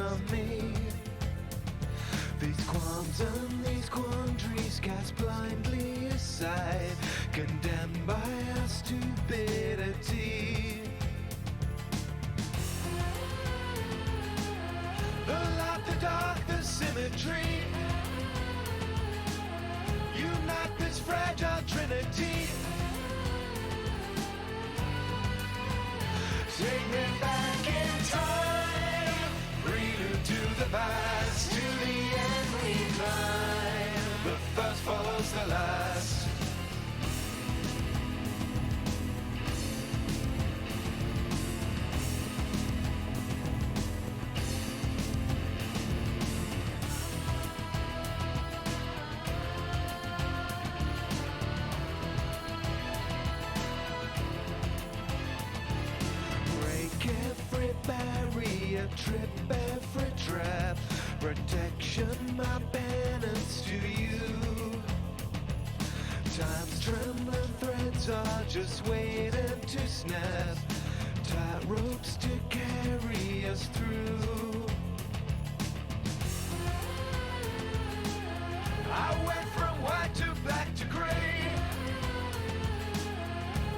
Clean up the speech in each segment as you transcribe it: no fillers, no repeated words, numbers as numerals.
on me. These qualms and these quandaries cast blindly aside, condemned by our stupidity. The light, the dark, the symmetry, unite this fragile trinity. Take me back in time, prelude to the past, to the end we climb. The first follows the last. Every barrier, trip every trap, protection my penance to you. Time's trembling threads are just waiting to snap, tight ropes to carry us through. I went from white to black to grey,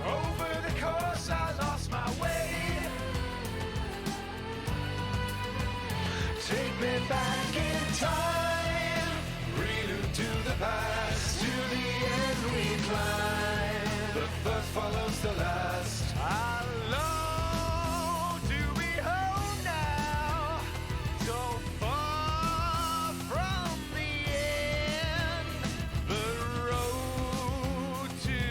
over the course I lost my way. Take me back in time, prelude to the past, to the end we climb. The first follows the last. How long do we hold now? So far from the end. The road to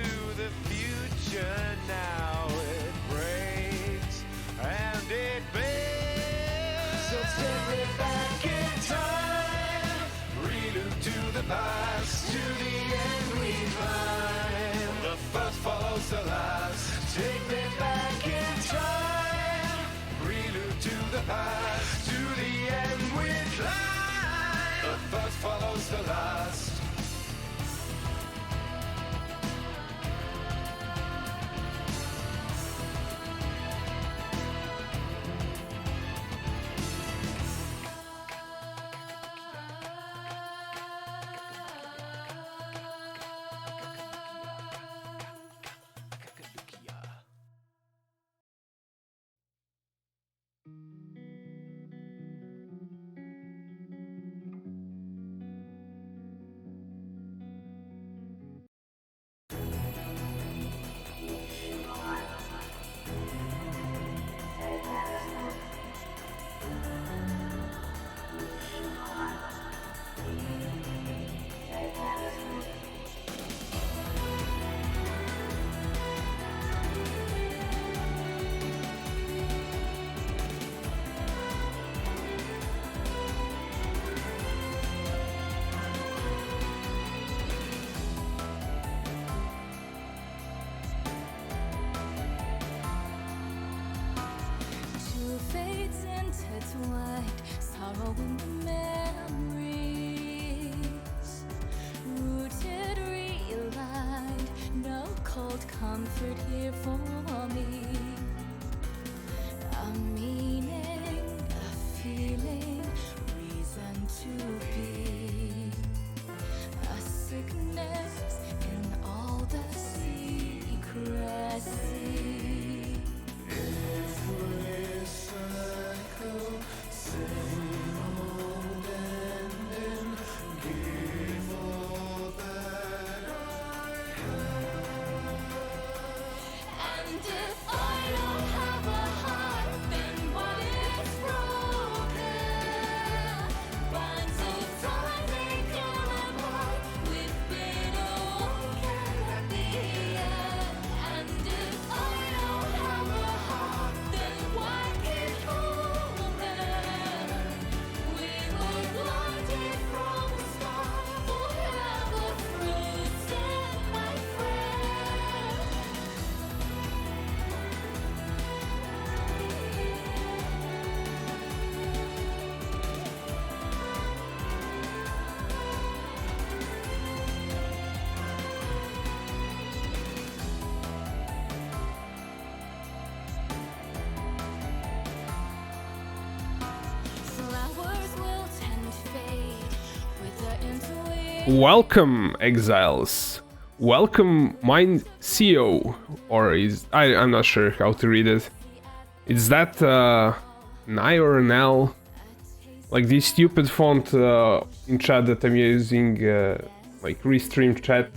the future now, it breaks and it bends. So take me back in time, prelude to the past, to the end we climb. The first follows the last. Take me back in time, prelude to the past, to the end we climb. The first follows the last. sorrow in the memories, rooted, realigned, no cold comfort here for me. A meaning, a feeling, reason to be, a sickness in all the secrecy. Every cycle, same old ending, give all that I have. And if I don't have a heart, then what is broken? Bonds of time they come apart, with bitter wound at the end. And if I Welcome, exiles. Welcome, mine CEO, or I'm not sure how to read it. Is that an I or an L? Like this stupid font in chat that I'm using, like restream chat.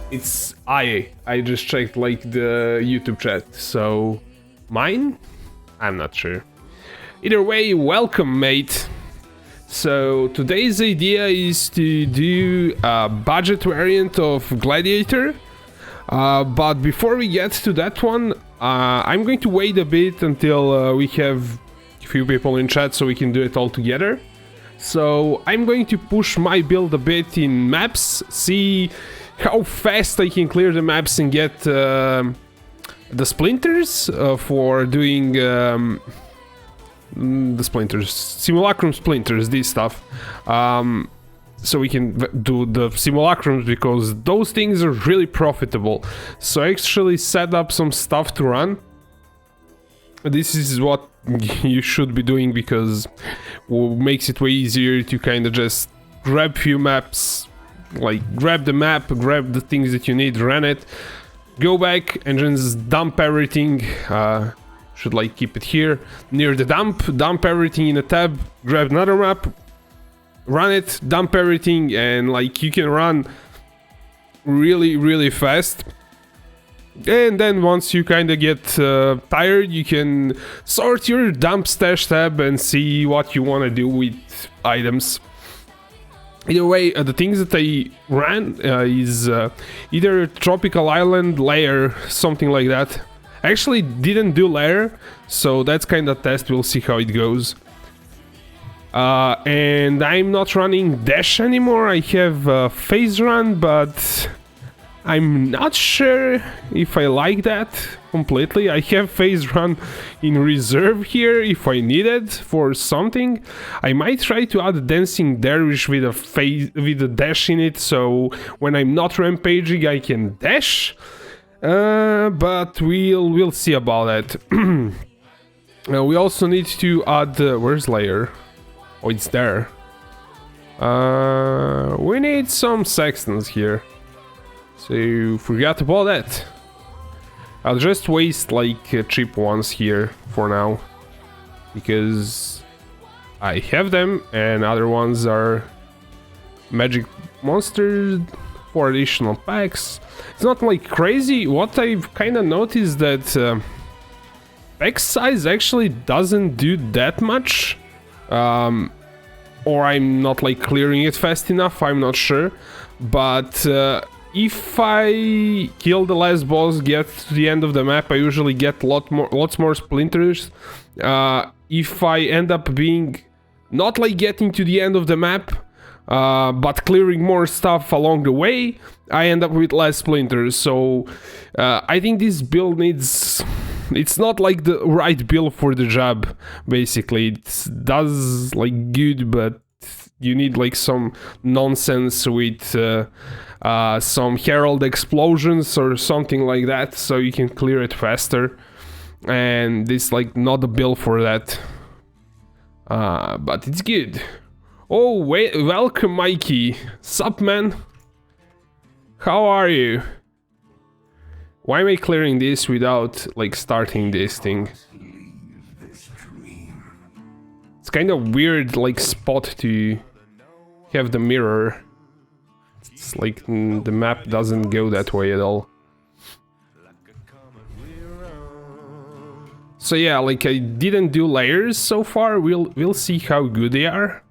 It's I just checked like the YouTube chat, so mine? I'm not sure. Either way, welcome, mate. So today's idea is to do a budget variant of Gladiator, but before we get to that one, I'm going to wait a bit until we have a few people in chat so we can do it all together. So I'm going to push my build a bit in maps, see how fast I can clear the maps and get the splinters for doing the splinters, simulacrum splinters, this stuff, so we can do the simulacrums because those things are really profitable. So I actually set up some stuff to run. This is what you should be doing because it makes it way easier to kind of just grab few maps, like grab the map, grab the things that you need, run it, go back and just dump everything. Should like keep it here near the dump everything in a tab, grab another map, run it, dump everything, and like you can run really fast. And then once you kind of get tired, you can sort your dump stash tab and see what you want to do with items. Either way, the things that I ran is either Tropical Island, Lair, something like that. I actually didn't do Lair, so that's kind of test, we'll see how it goes. And I'm not running Dash anymore, I have Phase Run, but I'm not sure if I like that completely. I have Phase Run in reserve here if I need it for something. I might try to add Dancing Dervish with a dash in it, so when I'm not rampaging I can dash. But we'll see about that. We also need to add where's Lair? Oh, it's there. We need some sextons here, so forgot about that. I'll just waste like cheap ones here for now because I have them and other ones are magic monsters for additional packs. It's not like crazy. What I've kind of noticed that pack size actually doesn't do that much, or I'm not like clearing it fast enough, I'm not sure. But if I kill the last boss, get to the end of the map, I usually get lots more splinters. If I end up being not like getting to the end of the map, but clearing more stuff along the way, I end up with less splinters. So I think this build needs... It's not like the right build for the job, basically. It does like good, but you need like some nonsense with some herald explosions or something like that, so you can clear it faster. And this like not a build for that. But it's good. Oh, wait, welcome, Mikey. Sup, man? How are you? Why am I clearing this without, like, starting this thing? It's kind of weird, like, spot to have the mirror. It's like the map doesn't go that way at all. So yeah, like, I didn't do layers so far. We'll see how good they are.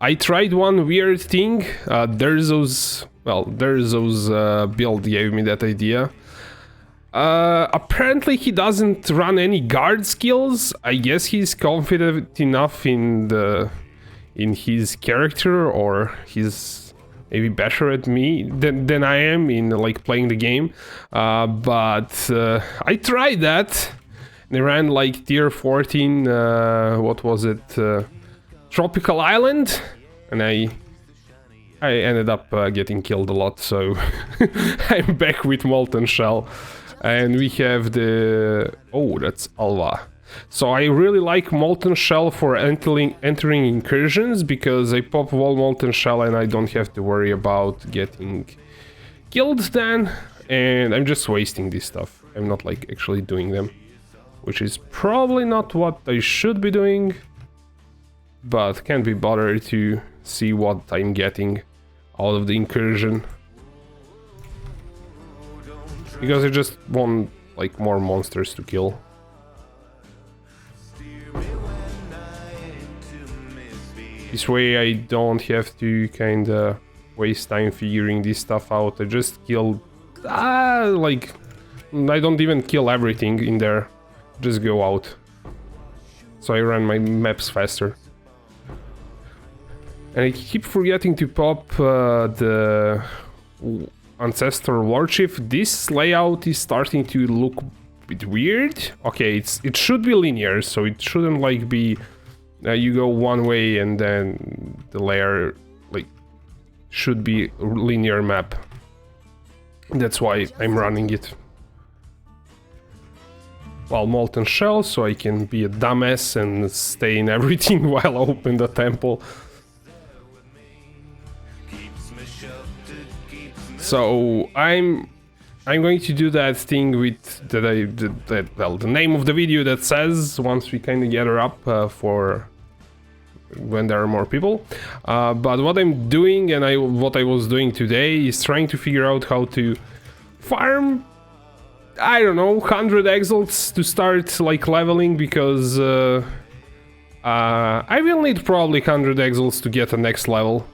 I tried one weird thing. Derzo's build gave me that idea. Apparently he doesn't run any guard skills. I guess he's confident enough in his character, or he's maybe better at me than I am in like playing the game. But I tried that. They ran like tier 14. What was it? Tropical Island, and I ended up getting killed a lot, so I'm back with Molten Shell. And we have the... Oh, that's Alva. So I really like Molten Shell for entering incursions, because I pop wall Molten Shell and I don't have to worry about getting killed then, and I'm just wasting this stuff. I'm not like actually doing them, which is probably not what I should be doing, but can't be bothered to see what I'm getting out of the incursion, because I just want like more monsters to kill. This way I don't have to kinda waste time figuring this stuff out. I just kill, like, I don't even kill everything in there, just go out. So I run my maps faster. And I keep forgetting to pop the Ancestor Warchief. This layout is starting to look a bit weird. Okay, it should be linear, so it shouldn't like be you go one way and then the layer like should be a linear map. That's why I'm running it. Well, Molten Shell, so I can be a dumbass and stay in everything while I open the temple. So I'm going to do that thing with the name of the video that says once we kind of gather up for when there are more people. But what I'm doing and what I was doing today is trying to figure out how to farm, I don't know, 100 exalts to start like leveling, because I will need probably 100 exalts to get a next level.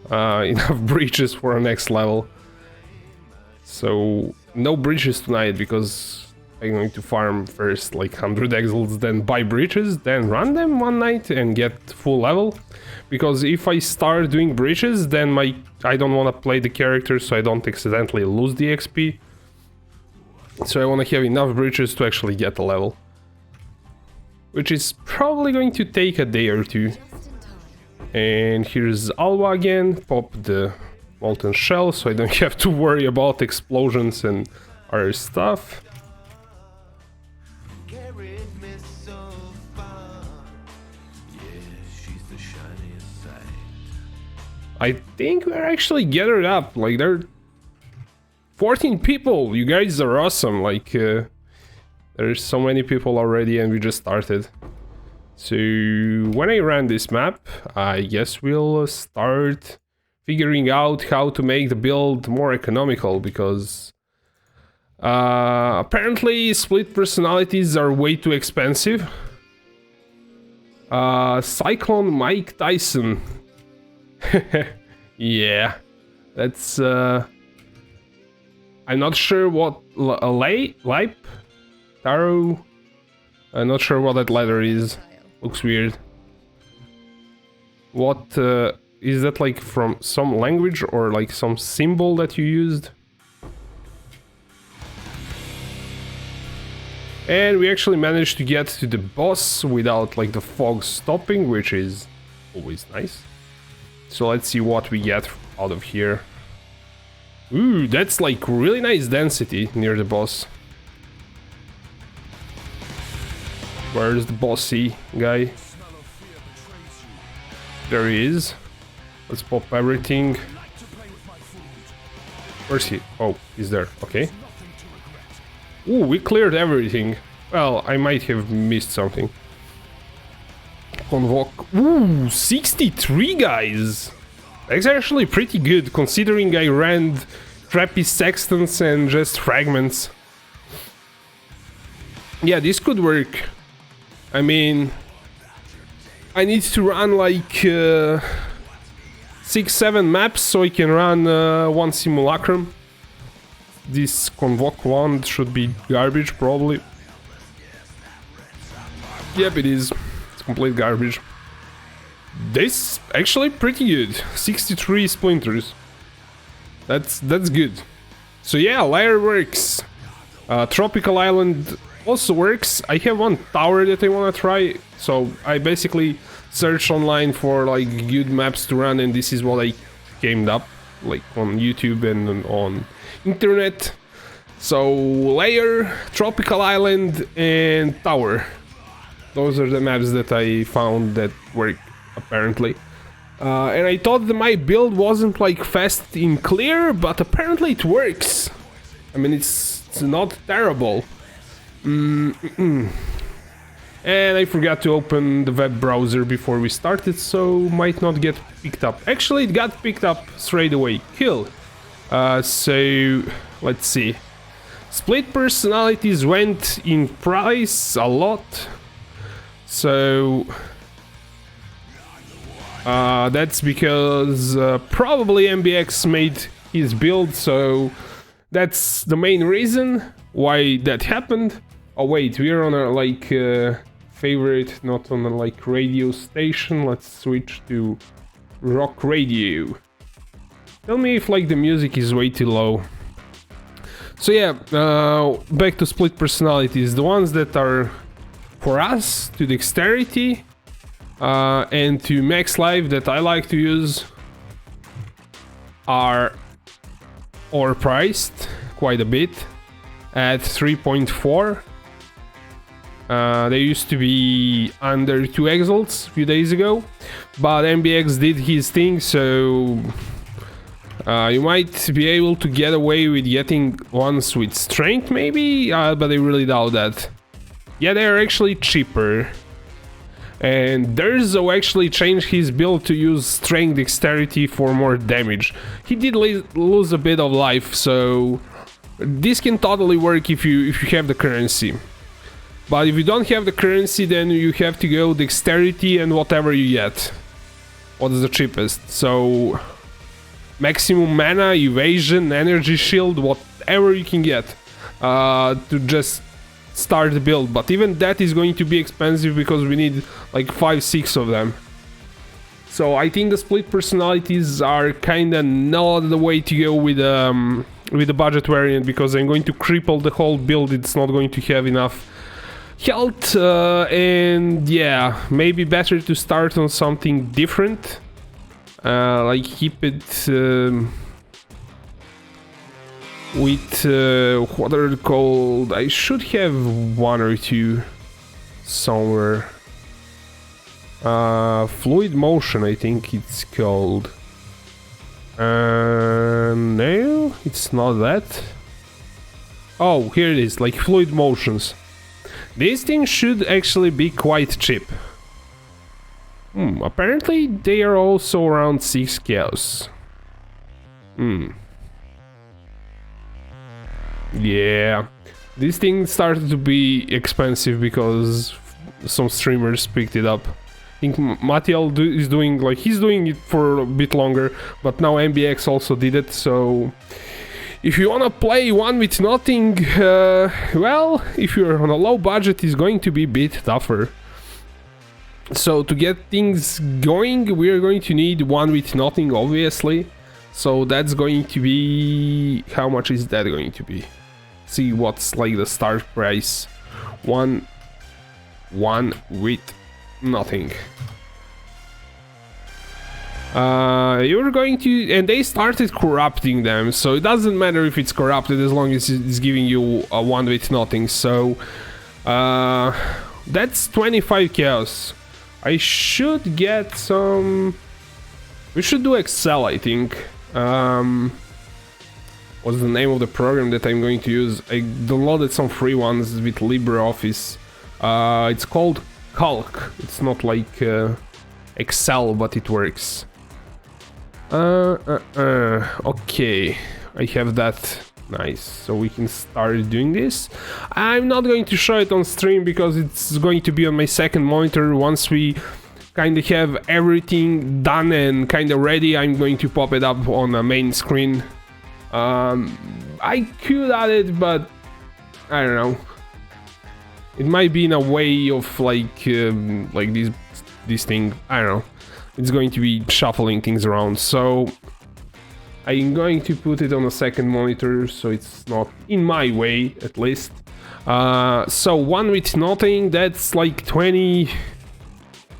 Enough breaches for a next level. So no breaches tonight, because I'm going to farm first like 100 exalts, then buy breaches, then run them one night and get full level. Because if I start doing breaches, then I don't want to play the character so I don't accidentally lose the XP. So I want to have enough breaches to actually get a level, which is probably going to take a day or two. And here's Alba again, pop the Molten Shell so I don't have to worry about explosions and other stuff. I think we're actually gathered up, like there are 14 people, you guys are awesome, like there's so many people already and we just started. So when I ran this map, I guess we'll start figuring out how to make the build more economical, because apparently split personalities are way too expensive. Cyclone Mike Tyson. Yeah, that's I'm not sure what Lipe Taro. I'm not sure what that letter is. Looks weird. What is that, like from some language or like some symbol that you used? And we actually managed to get to the boss without like the fog stopping, which is always nice. So let's see what we get out of here. Ooh, that's like really nice density near the boss. Where's the bossy guy? There he is. Let's pop everything. Where's he? Oh, he's there. Okay. Ooh, we cleared everything. Well, I might have missed something. Convoke. Ooh, 63 guys! That's actually pretty good, considering I ran crappy sextants and just fragments. Yeah, this could work. I mean, I need to run like 6-7 maps so I can run one simulacrum. This Convoke one should be garbage, probably. Yep, it is. It's complete garbage. This actually pretty good. 63 splinters. That's good. So yeah, layer works. Tropical Island also works. I have one tower that I want to try. So I basically searched online for like good maps to run, and this is what I came up like on YouTube and on internet. So layer, tropical island, and tower. Those are the maps that I found that work, apparently. And I thought that my build wasn't like fast in clear, but apparently it works. I mean, it's not terrible. And I forgot to open the web browser before we started, so might not get picked up. Actually, it got picked up straight away. Cool. So, let's see. Split personalities went in price a lot. So... that's because probably MBX made his build, so that's the main reason why that happened. Oh wait, we're on a like favorite, not on a like radio station. Let's switch to rock radio. Tell me if like the music is way too low. So yeah, back to split personalities. The ones that are for us to dexterity and to max life that I like to use are overpriced quite a bit at 3.4. They used to be under 2 exalts a few days ago, but MBX did his thing, so you might be able to get away with getting ones with strength maybe, but I really doubt that. Yeah, they're actually cheaper. And Durzo actually changed his build to use strength dexterity for more damage. He did lose a bit of life, so this can totally work if you have the currency. But if you don't have the currency, then you have to go dexterity and whatever you get. What's the cheapest? So maximum mana, evasion, energy shield, whatever you can get to just start the build. But even that is going to be expensive because we need like 5-6 of them. So I think the split personalities are kinda not the way to go with the budget variant, because I'm going to cripple the whole build. It's not going to have enough health, and yeah, maybe better to start on something different, like keep it with what are they called? I should have 1 or 2 somewhere. Fluid motion, I think it's called. No, it's not that. Oh, here it is, like fluid motions. These things should actually be quite cheap. Apparently they are also around 6 chaos. Yeah, this thing started to be expensive because some streamers picked it up. I think Matiel is doing, like, he's doing it for a bit longer, but now MBX also did it, so if you wanna play one with nothing, well, if you're on a low budget, it's going to be a bit tougher. So to get things going, we're going to need one with nothing, obviously. So that's going to be... how much is that going to be? See what's like the start price. One with nothing. You're going to... and they started corrupting them, so it doesn't matter if it's corrupted as long as it's giving you a one with nothing. So that's 25 chaos. I should get some... we should do Excel, I think. What's the name of the program that I'm going to use? I downloaded some free ones with LibreOffice. It's called Calc. It's not like Excel, but it works. Okay, I have that. Nice, so we can start doing this. I'm not going to show it on stream because it's going to be on my second monitor. Once we kind of have everything done and kind of ready, I'm going to pop it up on the main screen. I could add it, but I don't know. It might be in a way of like this thing. I don't know. It's going to be shuffling things around, so I'm going to put it on a second monitor so it's not in my way, at least. So one with nothing, that's like 20.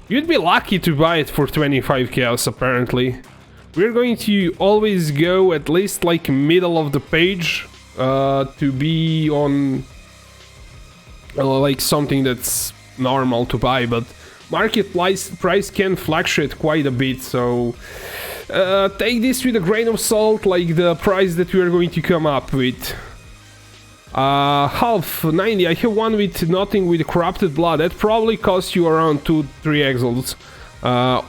You'd be lucky to buy it for 25 chaos, apparently. We're going to always go at least like middle of the page to be on like something that's normal to buy, but market price can fluctuate quite a bit, so take this with a grain of salt, like the price that we are going to come up with. Half 90. I have one with nothing with corrupted blood. That probably cost you around 2-3 exalts,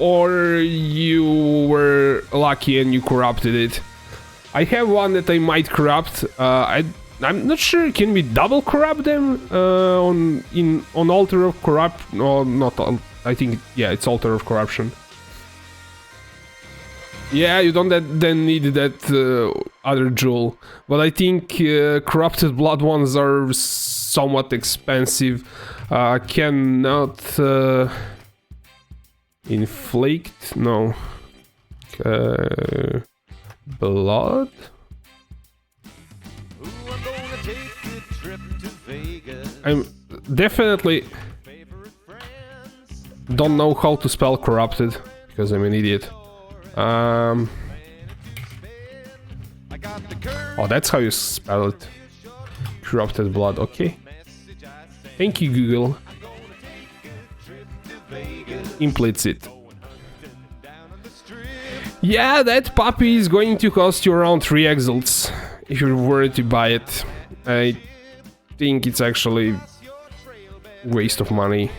or you were lucky and you corrupted it. I have one that I might corrupt. I'm not sure. Can we double corrupt them on altar of corrupt? No, not. I think it's altar of corruption. Yeah, you don't then need that other jewel, but I think corrupted blood ones are somewhat expensive. Cannot inflict, no. Blood? I'm definitely don't know how to spell corrupted because I'm an idiot. Oh, that's how you spell it. Corrupted blood, okay. Thank you, Google. Implicit. Yeah, that puppy is going to cost you around 3 exalts if you were to buy it. I think it's actually waste of money.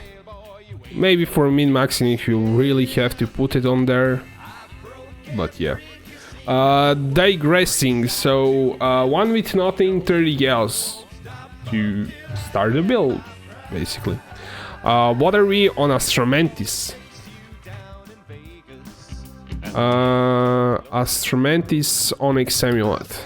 Maybe for min-maxing if you really have to put it on there. But yeah. Digressing, so one with nothing, 30 gals to start the build, basically. What are we on Astromantis? Astromantis Onyx Amulet.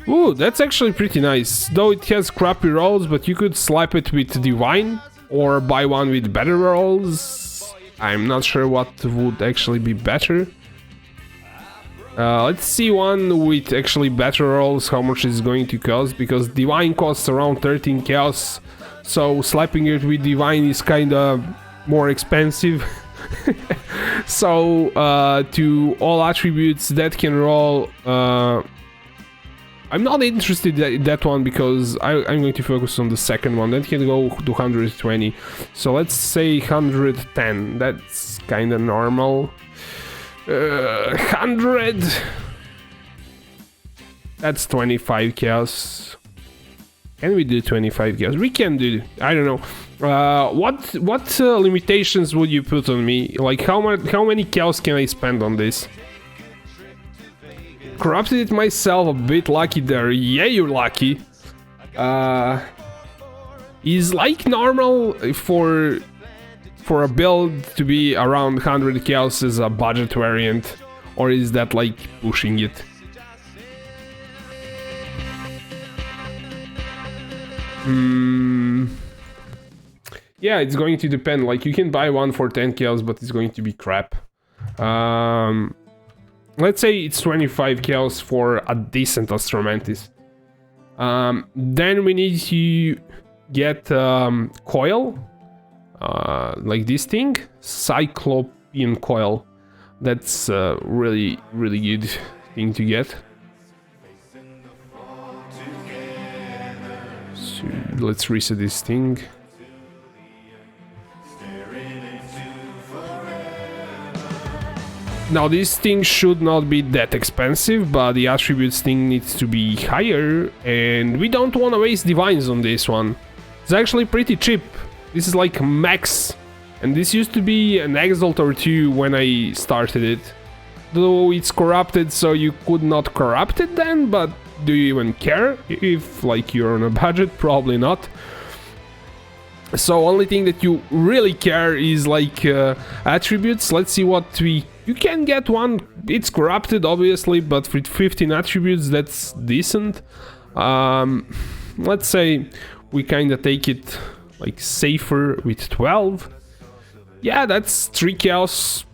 Ooh, that's actually pretty nice. Though it has crappy rolls, but you could slap it with Divine or buy one with better rolls. I'm not sure what would actually be better. Let's see one with actually better rolls, how much it's going to cost, because Divine costs around 13 chaos, so slapping it with Divine is kinda more expensive. So, to all attributes that can roll, I'm not interested in that one because I'm going to focus on the second one. That can go to 120. So let's say 110. That's kinda normal. 100. That's 25 chaos. Can we do 25 chaos? We can do. I don't know. What limitations would you put on me? Like how many chaos can I spend on this? Corrupted it myself, a bit lucky there. Yeah, you're lucky. Is like normal for a build to be around 100 chaos as a budget variant, or is that like pushing it? Yeah, it's going to depend. Like you can buy one for 10 chaos, but it's going to be crap. Let's say it's 25 chaos for a decent Astromantis. Then we need to get coil, like this thing, Cyclopean coil. That's a really good thing to get. So let's reset this thing. Now this thing should not be that expensive, but the attributes thing needs to be higher, and we don't want to waste divines on this one. It's actually pretty cheap. This is like max, and this used to be an exalt or two when I started it. Though it's corrupted, so you could not corrupt it then, but do you even care? If like you're on a budget, probably not. So only thing that you really care is like attributes. Let's see what you can get one. It's corrupted obviously, but with 15 attributes that's decent. Let's say we kinda take it like safer with 12. Yeah, that's 3 chaos.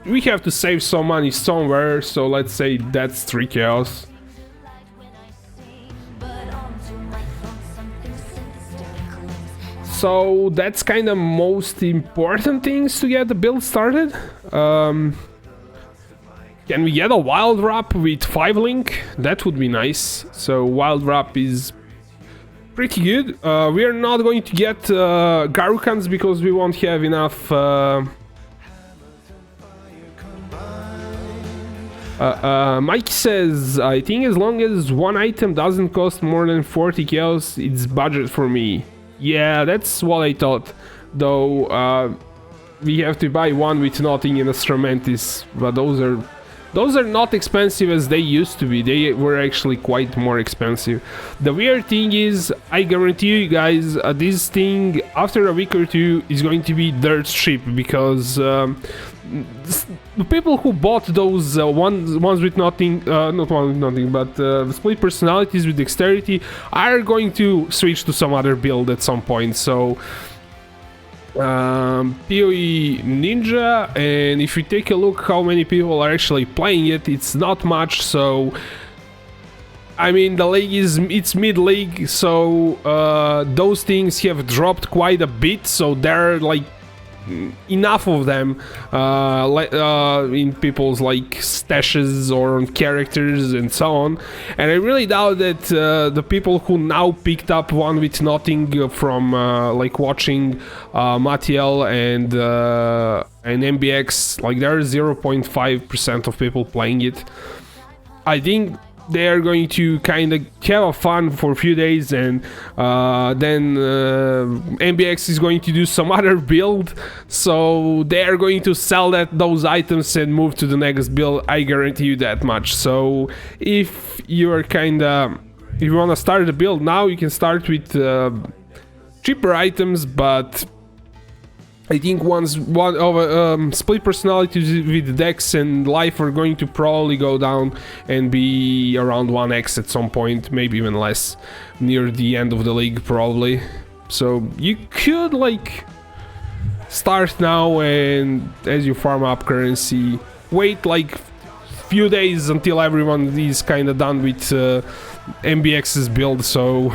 We have to save some money somewhere, so let's say that's 3 chaos. So that's kind of most important things to get the build started. Can we get a wild wrap with 5 link? That would be nice. So wild wrap is pretty good. We are not going to get Garukans because we won't have enough. Mike says, I think as long as one item doesn't cost more than 40 chaos, it's budget for me. Yeah, that's what I thought. Though we have to buy one with nothing in Instrumentis, but those are not expensive as they used to be. They were actually quite more expensive. The weird thing is, I guarantee you guys, this thing after a week or two is going to be dirt cheap because the people who bought those ones with nothing, not one with nothing, but split personalities with dexterity are going to switch to some other build at some point. So POE Ninja, and if you take a look how many people are actually playing it, it's not much. So I mean, the league it's mid-league, so those things have dropped quite a bit, so there are like enough of them in people's like stashes or on characters and so on. And I really doubt that the people who now picked up one with nothing from like watching Matiel and MBX, like there are 0.5% of people playing it. I think they are going to kind of have a fun for a few days, and then MBX is going to do some other build, so they are going to sell those items and move to the next build. I guarantee you that much. So if you are if you want to start the build now, you can start with cheaper items, but I think once one of split personalities with Dex and Life are going to probably go down and be around 1x at some point, maybe even less, near the end of the league probably. So you could like start now, and as you farm up currency, wait like few days until everyone is kind of done with MBX's build, so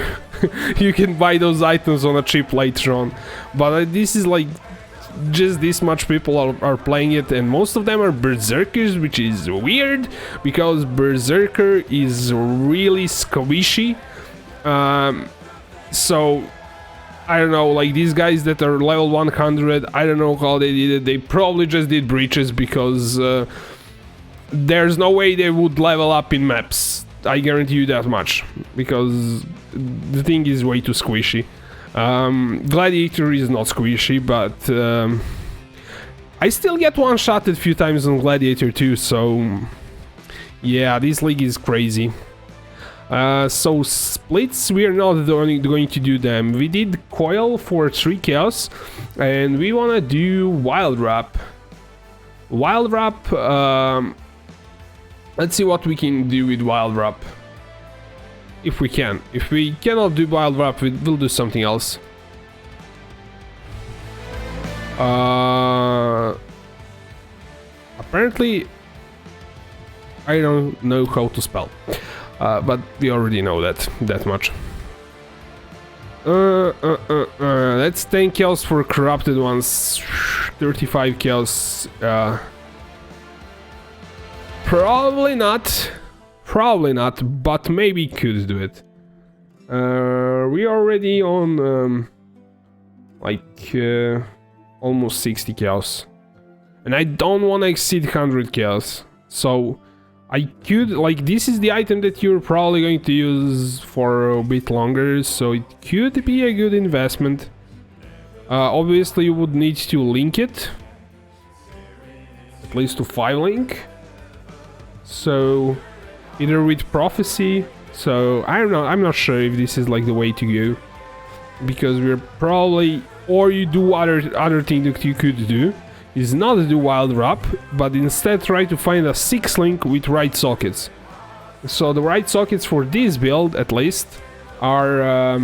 you can buy those items on a cheap later on. But this is like just this much people are playing it, and most of them are Berserkers, which is weird because Berserker is really squishy. So I don't know, like these guys that are level 100, I don't know how they did it. They probably just did breaches because there's no way they would level up in maps. I guarantee you that much, because the thing is way too squishy. Gladiator is not squishy, but I still get one-shotted a few times on Gladiator too, so yeah, this league is crazy. So splits, we are not going to do them. We did Coil for 3 chaos, and we want to do Wild Wrap. Wild Wrap, let's see what we can do with Wild Wrap. If we can. If we cannot do Wild Wrap, we'll do something else. Apparently, I don't know how to spell. But we already know that much. That's 10 kills for corrupted ones. 35 kills. Probably not, but maybe could do it. We already on almost 60 kills, and I don't want to exceed 100 kills. So I could, like, this is the item that you're probably going to use for a bit longer, so it could be a good investment. Obviously, you would need to link it, at least to 5 link. So either with prophecy, so I don't know, I'm not sure if this is like the way to go, because we're probably, or you do other thing that you could do is not do Wild Wrap, but instead try to find a 6 link with right sockets. So the right sockets for this build at least are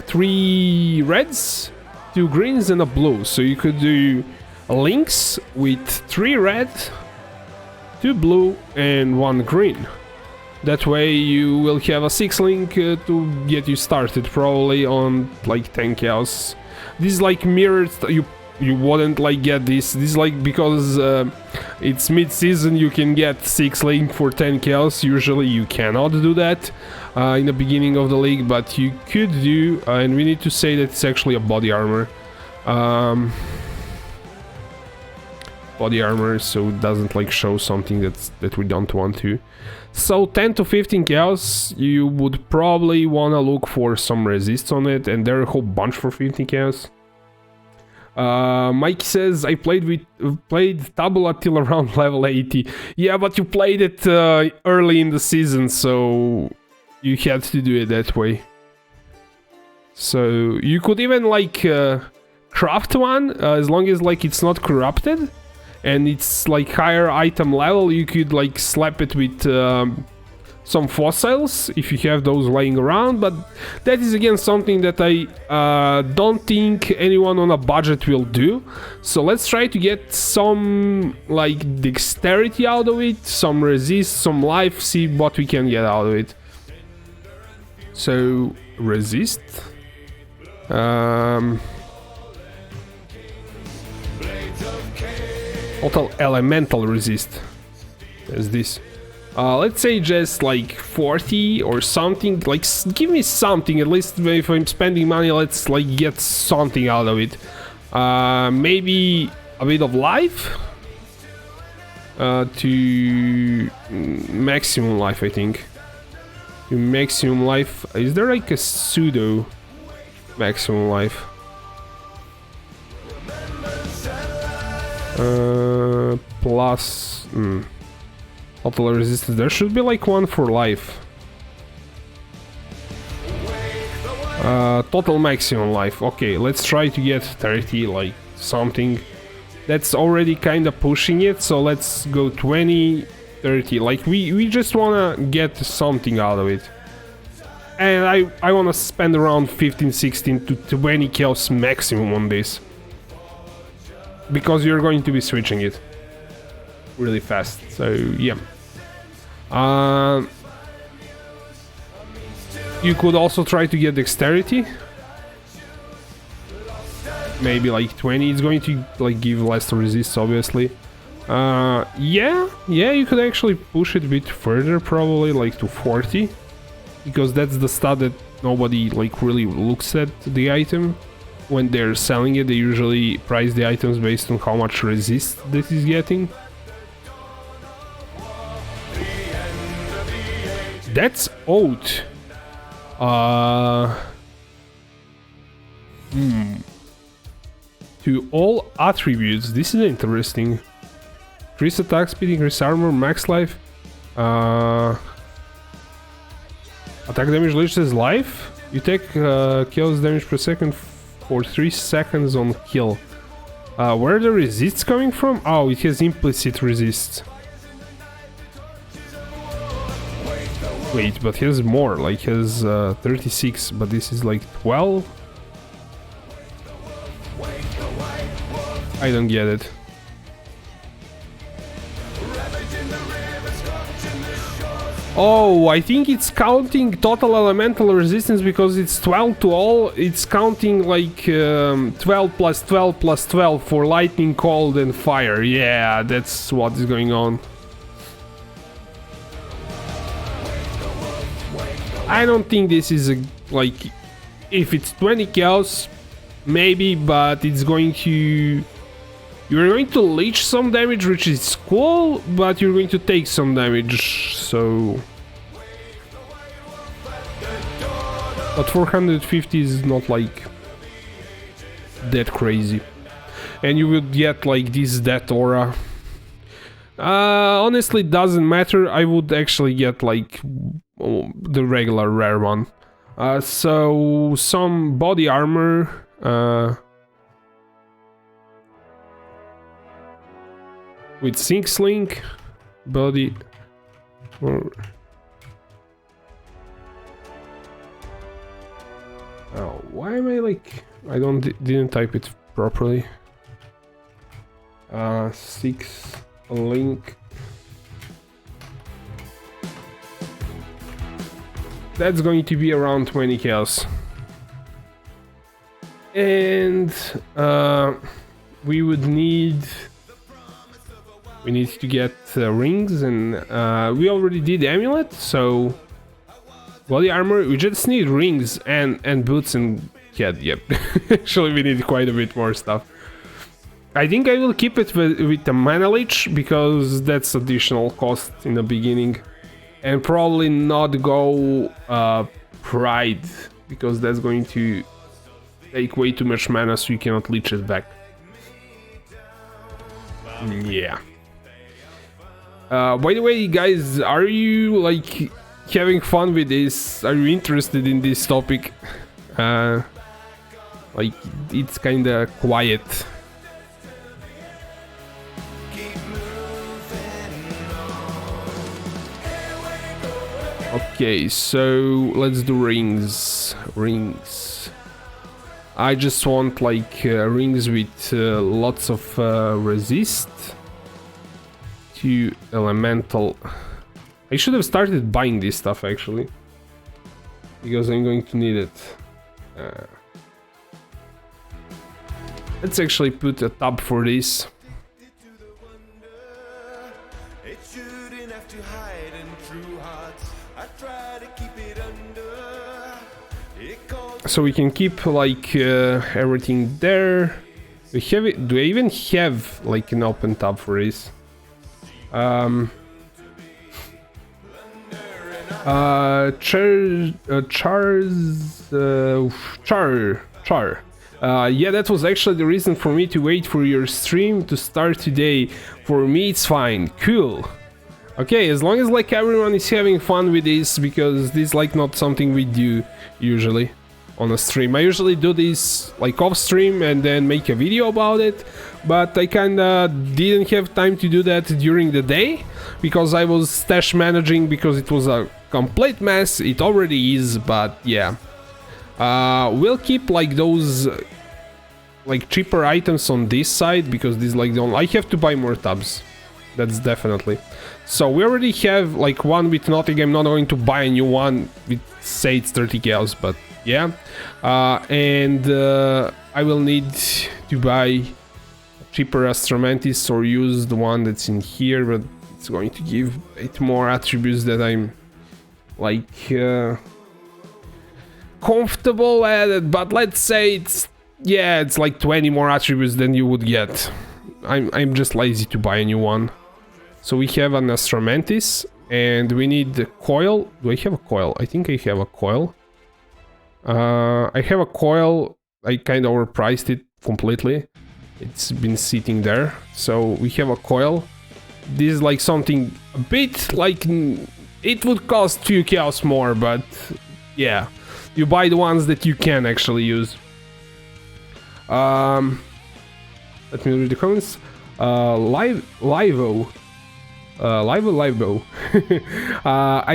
3 reds, 2 greens and a blue. So you could do links with 3 red, 2 blue and 1 green. That way you will have a 6 link to get you started, probably on like 10 chaos. This is like mirrored, you you wouldn't like get this. This like because it's mid-season, you can get 6 link for 10 kills. Usually you cannot do that in the beginning of the league, but you could do, and we need to say that it's actually a body armor. Body armor, so it doesn't like show something that we don't want to. So 10 to 15 kills, you would probably want to look for some resists on it, and there are a whole bunch for 15 kills. Mike says, I played Tabula till around level 80. Yeah, but you played it early in the season, so you had to do it that way. So you could even like craft one, as long as like it's not corrupted and it's like higher item level. You could like slap it with some fossils if you have those lying around, but that is again something that I don't think anyone on a budget will do. So let's try to get some like dexterity out of it, some resist, some life, see what we can get out of it. So resist, total elemental resist, there's this. Let's say just like 40 or something, like give me something, at least if I'm spending money, let's like get something out of it. Maybe a bit of life to maximum life, I think. To maximum life, is there like a pseudo maximum life? Plus total resistance, there should be like one for life. Total maximum life, okay, let's try to get 30, like something. That's already kind of pushing it, so let's go 20, 30, like we just wanna get something out of it. And I wanna spend around 15, 16 to 20 kills maximum on this, because you're going to be switching it really fast, so yeah. You could also try to get dexterity, maybe like 20. It's going to like give less to resist, obviously. Yeah, you could actually push it a bit further, probably like to 40, because that's the stat that nobody like really looks at the item. When they're selling it, they usually price the items based on how much resist this is getting. That's oat. To all attributes, this is interesting. Increase attack speed, increase armor, max life. Attack damage reduces life. You take kills damage per second for 3 seconds on kill. Where are the resists coming from? Oh, it has implicit resist. Wait, but here's more, like has 36, but this is like 12? I don't get it. Oh, I think it's counting total elemental resistance because it's 12 to all. It's counting like 12 plus 12 plus 12 for lightning, cold and fire. Yeah, that's what is going on. I don't think this is a, like, if it's 20 kills, maybe, but it's going to... You're going to leech some damage, which is cool, but you're going to take some damage, so... But 450 is not, like, that crazy. And you would get, like, this death aura. Honestly, it doesn't matter. I would actually get, like... the regular rare one. So some body armor, with sync link, body. Oh, why am I like? I didn't type it properly. 6 link. That's going to be around 20 kills. And we would need... We need to get rings, and we already did amulet, so... Body armor, we just need rings and boots and... Yeah, yep. Actually, we need quite a bit more stuff. I think I will keep it with the mana leech, because that's additional cost in the beginning. And probably not go pride, because that's going to take way too much mana, so you cannot leech it back. Yeah. By the way, guys, are you like having fun with this? Are you interested in this topic? Like, it's kinda quiet. Okay, so let's do rings. Rings. I just want like rings with lots of resist to elemental. I should have started buying this stuff actually, because I'm going to need it. Let's actually put a tab for this. So we can keep like everything there. We have it. Do I even have like an open tab for this? Char. Yeah, that was actually the reason for me to wait for your stream to start today. For me, it's fine. Cool. Okay, as long as like everyone is having fun with this, because this is like not something we do usually on a stream. I usually do this like off stream and then make a video about it, but I kinda didn't have time to do that during the day because I was stash managing, because it was a complete mess. It already is, but yeah. We'll keep like those like cheaper items on this side, because this is like the only... I have to buy more tabs, that's definitely. So we already have like one with nothing. I'm not going to buy a new one with, say, it's 30 chaos, but yeah. And I will need to buy cheaper Astromantis or use the one that's in here, but it's going to give it more attributes that I'm like comfortable at it. But let's say it's, yeah, it's like 20 more attributes than you would get. I'm just lazy to buy a new one. So we have an Astromantis, and we need the coil. Do I have a coil? I think I have a coil. I have a coil. I kind of overpriced it completely. It's been sitting there. So we have a coil. This is like something a bit like... It would cost few chaos more, but yeah. You buy the ones that you can actually use. Let me read the comments. Livo. I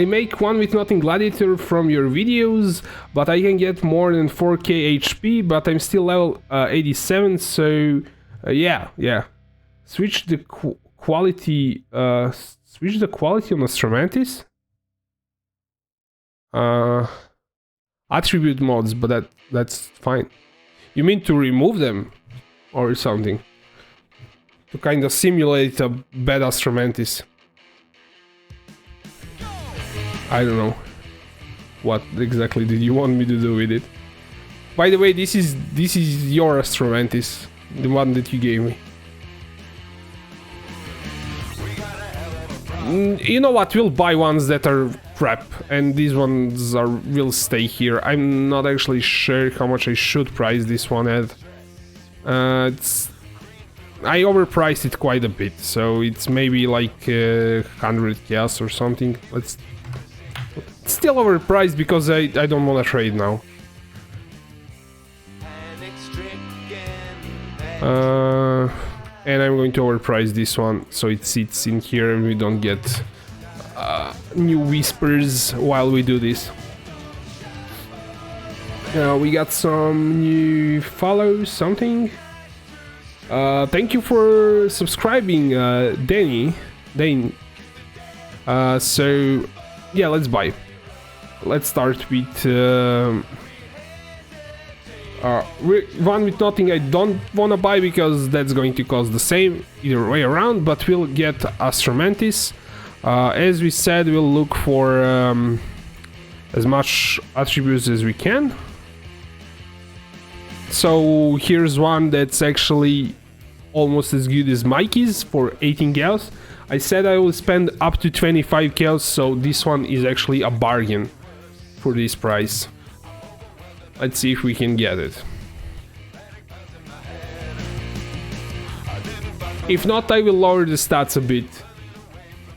make one with nothing Gladiator from your videos, but I can get more than 4k HP, but I'm still level 87, so yeah. Switch the quality on Astromantis. Attribute mods, but that's fine. You mean to remove them or something? To kind of simulate a bad Astromantis. I don't know. What exactly did you want me to do with it? By the way, this is your Astromantis, the one that you gave me. You know what? We'll buy ones that are crap, and these ones will stay here. I'm not actually sure how much I should price this one at. I overpriced it quite a bit, so it's maybe like 100 chaos or something. It's still overpriced because I don't want to trade now. And I'm going to overprice this one, so it sits in here and we don't get new whispers while we do this. We got some new follows, something. Thank you for subscribing, Dane. So yeah, let's buy. Let's start with One with nothing I don't wanna buy because that's going to cost the same either way around, but we'll get Astromantis. As we said, we'll look for as much attributes as we can. So here's one that's actually almost as good as Mikey's for 18 gals. I said I will spend up to 25 gals, so this one is actually a bargain for this price. Let's see if we can get it. If not, I will lower the stats a bit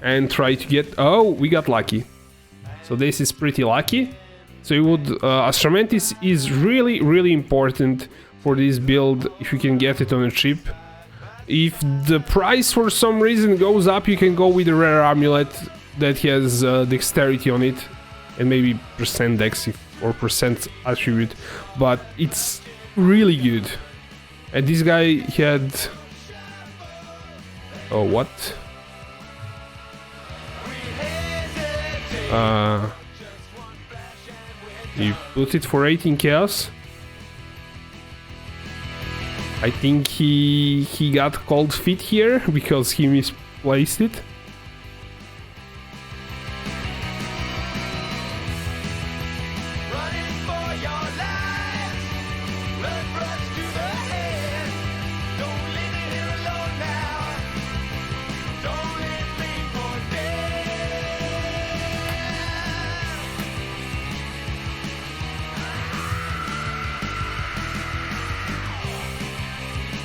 and try to get... Oh, we got lucky. So this is pretty lucky. So you would... Astromantis is really, really important for this build if you can get it on a chip. If the price for some reason goes up, you can go with a rare amulet that has dexterity on it and maybe percent dex or percent attribute, but it's really good. And this guy had... Oh, what? You put it for 18 chaos. I think he got cold feet here because he misplaced it. Running for your life. Blood rush to the head. Don't leave me here alone now. Don't leave me for dead.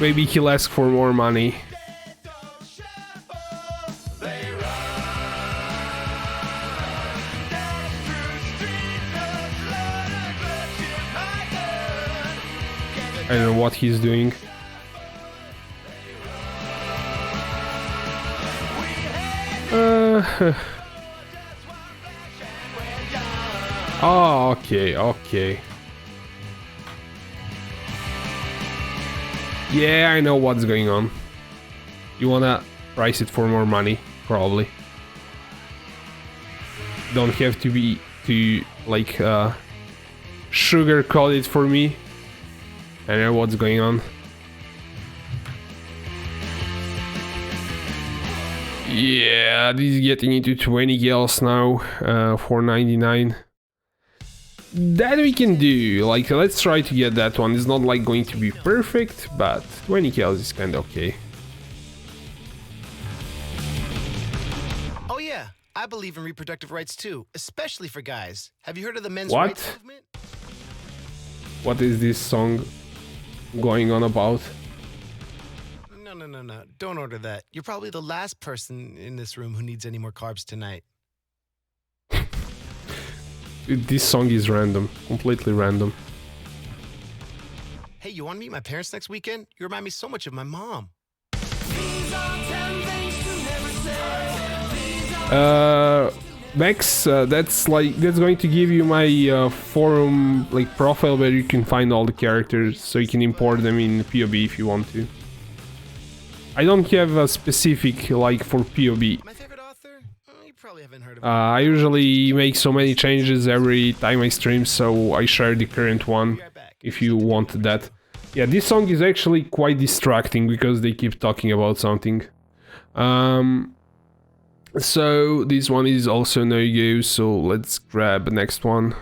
Maybe he'll ask for more money. I don't know what he's doing. Oh, okay, okay. Yeah, I know what's going on. You wanna price it for more money, probably. Don't have to be too, like, sugarcoat it for me. I know what's going on. Yeah, this is getting into 20 gals now, 499. That we can do, like, let's try to get that one. It's not like going to be perfect, but 20 gals is kinda okay. Oh yeah, I believe in reproductive rights too, especially for guys. Have you heard of the men's What? rights movement? What is this song going on about? No. Don't order that. You're probably the last person in this room who needs any more carbs tonight. Dude, this song is random, completely random. Hey, you want to meet my parents next weekend? You remind me so much of my mom. Max, that's going to give you my forum like profile where you can find all the characters, so you can import them in POE if you want to. I don't have a specific like for POE. My favorite author? You probably haven't heard of I usually make so many changes every time I stream, so I share the current one if you want that. Yeah, this song is actually quite distracting because they keep talking about something. So this one is also no-go, so let's grab the next one.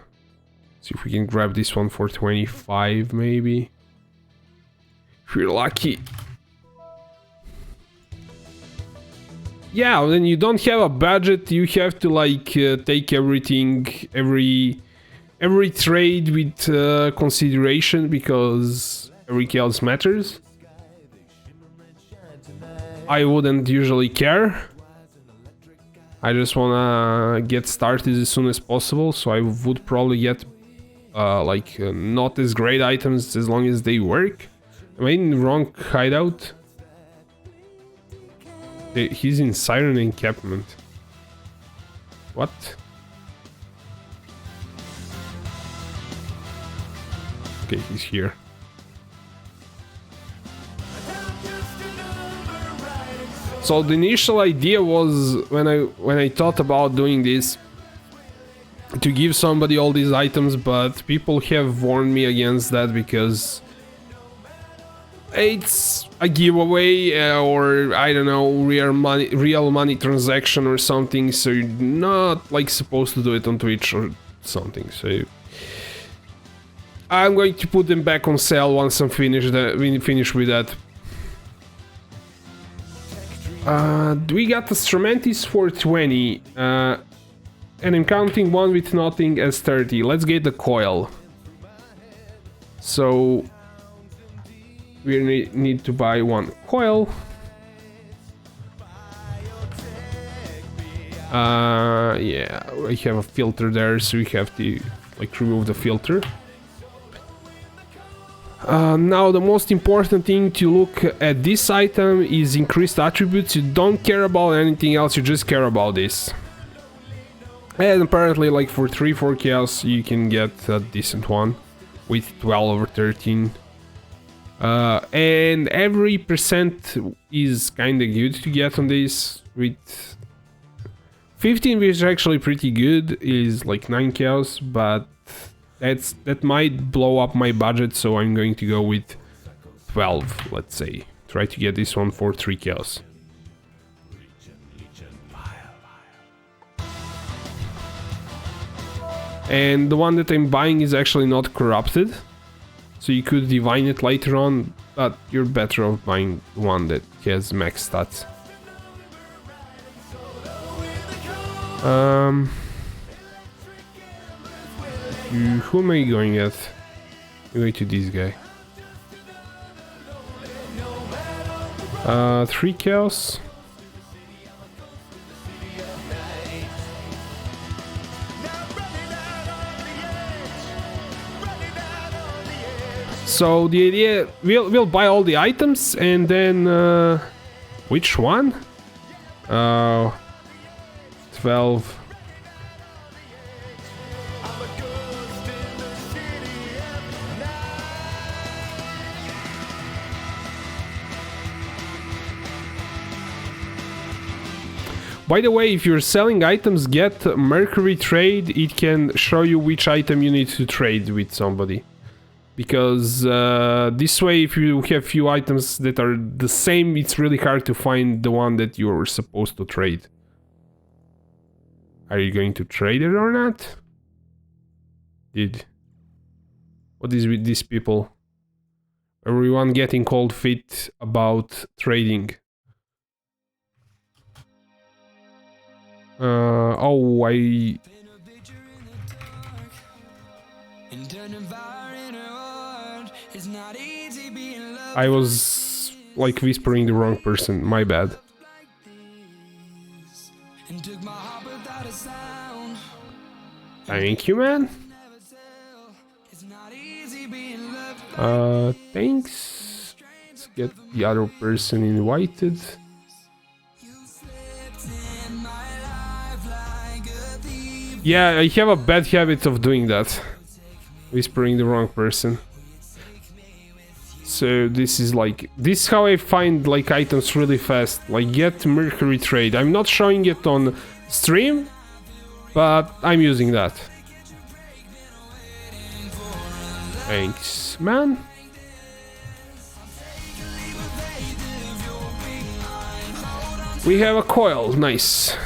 See if we can grab this one for 25 maybe. If you're lucky. Yeah, when you don't have a budget, you have to like take everything, every trade with consideration because every chaos matters. I wouldn't usually care. I just wanna get started as soon as possible, so I would probably get not as great items as long as they work. Am I in the wrong hideout? He's in Siren Encampment. What? Okay, he's here. So the initial idea was when I thought about doing this, to give somebody all these items, but people have warned me against that because it's a giveaway or I don't know, real money transaction or something, so you're not like supposed to do it on Twitch or something. So I'm going to put them back on sale once I'm finished with that. We got the Stramantis for 20, and I'm counting one with nothing as 30. Let's get the coil. So we need to buy one coil. Yeah, I have a filter there, so we have to like remove the filter. Now the most important thing to look at this item is increased attributes. You don't care about anything else, you just care about this. And apparently like for 3-4 chaos you can get a decent one with 12 over 13. And every percent is kinda good to get on this. With 15, which is actually pretty good, is like 9 chaos, but that might blow up my budget, so I'm going to go with 12, let's say. Try to get this one for 3 chaos. And the one that I'm buying is actually not corrupted, so you could divine it later on, but you're better off buying one that has max stats. Who am I going at? I'm going to this guy. 3 chaos. So the idea, we'll buy all the items and then which one? 12. By the way, if you're selling items, get Mercury Trade. It can show you which item you need to trade with somebody. Because this way, if you have few items that are the same, it's really hard to find the one that you're supposed to trade. Are you going to trade it or not? What is with these people? Everyone getting cold feet about trading. I was like whispering the wrong person, my bad. Thank you, man. Thanks. Let's get the other person invited. Yeah, I have a bad habit of doing that. Whispering the wrong person. So this is how I find like items really fast. Like get Mercury Trade. I'm not showing it on stream, but I'm using that. Thanks, man. We have a coil, nice.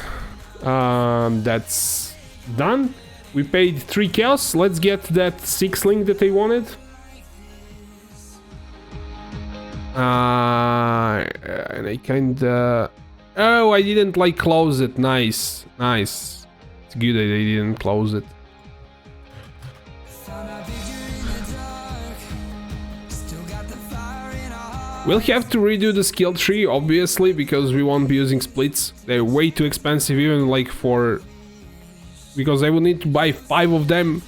That's done. We paid 3 chaos. Let's get that 6 link that I wanted. And I kinda... Oh, I didn't like close it. Nice, nice. It's good that I didn't close it. We'll have to redo the skill tree, obviously, because we won't be using splits. They're way too expensive, even like for... Because I will need to buy 5 of them.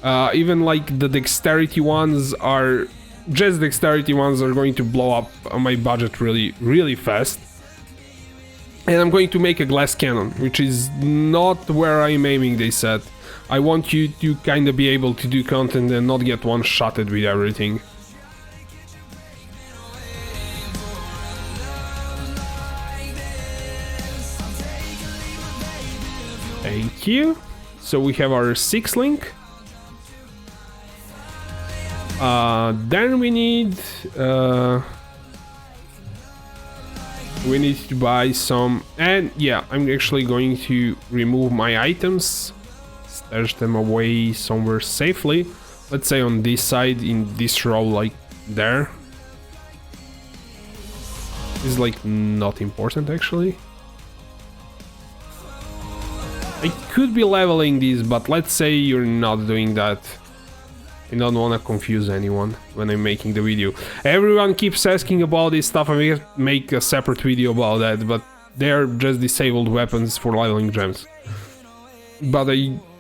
Even like the dexterity ones are... Just dexterity ones are going to blow up my budget really, really fast. And I'm going to make a glass cannon, which is not where I'm aiming, they said. I want you to kind of be able to do content and not get one-shotted with everything. Thank you. So we have our 6 link. Then we need to buy some, and yeah, I'm actually going to remove my items, stash them away somewhere safely. Let's say on this side, in this row, like there. This is like not important actually. I could be leveling these, but let's say you're not doing that. I don't want to confuse anyone when I'm making the video. Everyone keeps asking about this stuff. I may make a separate video about that, but they're just disabled weapons for leveling gems. But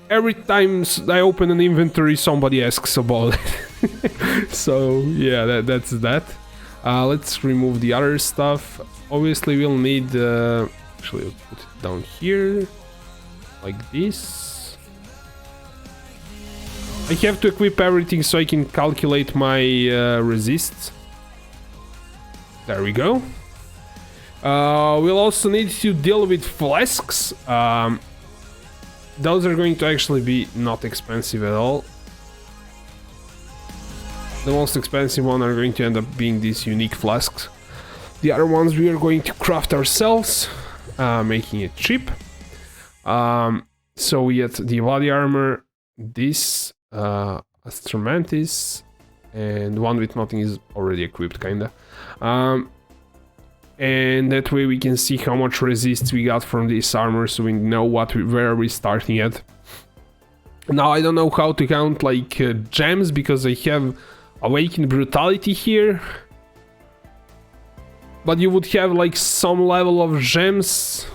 every time I open an inventory, somebody asks about it. So yeah, that's that. Let's remove the other stuff. Obviously, we'll need. Actually, I'll put it down here, like this. I have to equip everything so I can calculate my resists. There we go. We'll also need to deal with flasks. Those are going to actually be not expensive at all. The most expensive one are going to end up being these unique flasks. The other ones we are going to craft ourselves, making it cheap. So we get the body armor, this Astromantis, and one with nothing is already equipped, kinda. And that way we can see how much resist we got from this armor, so we know where we're starting at. Now I don't know how to count like gems, because I have Awakened Brutality here. But you would have like some level of gems.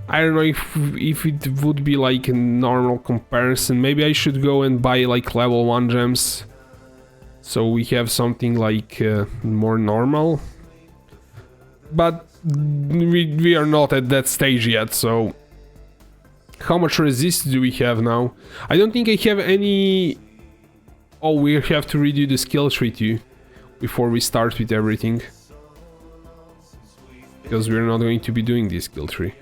I don't know if it would be like a normal comparison. Maybe I should go and buy like level 1 gems, so we have something like more normal. But we are not at that stage yet, so... How much resist do we have now? I don't think I have any... Oh, we have to redo the skill tree too, before we start with everything. Because we're not going to be doing this skill tree.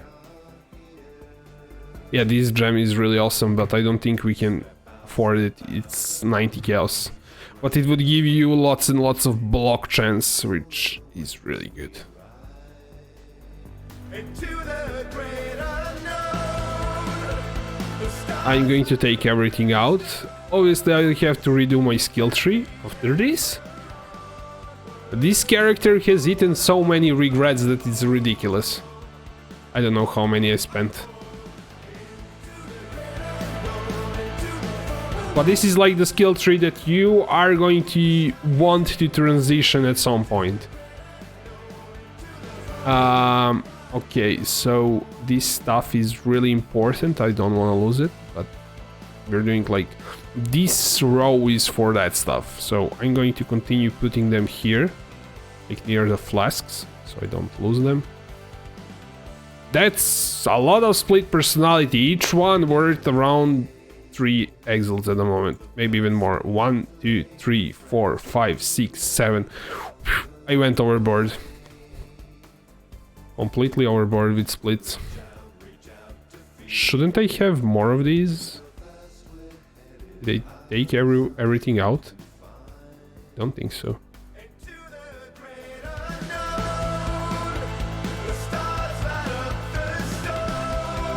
Yeah, this gem is really awesome, but I don't think we can afford it. It's 90 chaos. But it would give you lots and lots of block chance, which is really good. I'm going to take everything out. Obviously, I have to redo my skill tree after this. This character has eaten so many regrets that it's ridiculous. I don't know how many I spent. But this is like the skill tree that you are going to want to transition at some point. Okay, so this stuff is really important. I don't want to lose it, but we're doing like... This row is for that stuff, so I'm going to continue putting them here, like near the flasks, so I don't lose them. That's a lot of split personality, each one worth around 3 exiles at the moment, maybe even more. 1, 2, 3, 4, 5, 6, 7. I went overboard. Completely overboard with splits. Shouldn't I have more of these? Did they take everything out? Don't think so.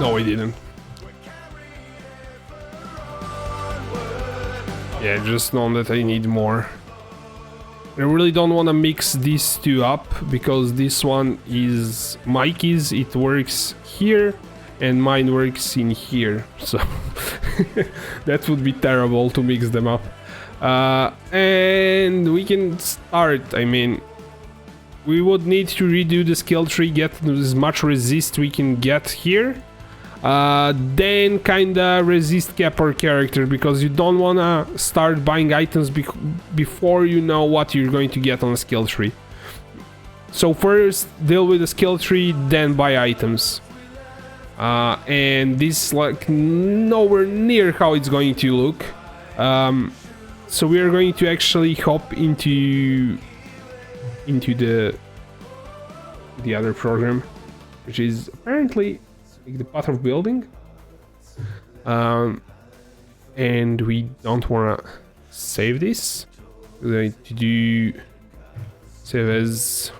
No, I didn't. Yeah, just know that I need more. I really don't want to mix these two up, because this one is Mikey's, it works here, and mine works in here, so that would be terrible to mix them up. And we can start. I mean, we would need to redo the skill tree, get as much resist we can get here. Then kinda resist cap our character, because you don't wanna start buying items before you know what you're going to get on a skill tree. So first deal with the skill tree, then buy items. And this like nowhere near how it's going to look. So we are going to actually hop into the other program, which is apparently like the path of building. And we don't want to save this. We're going to do save as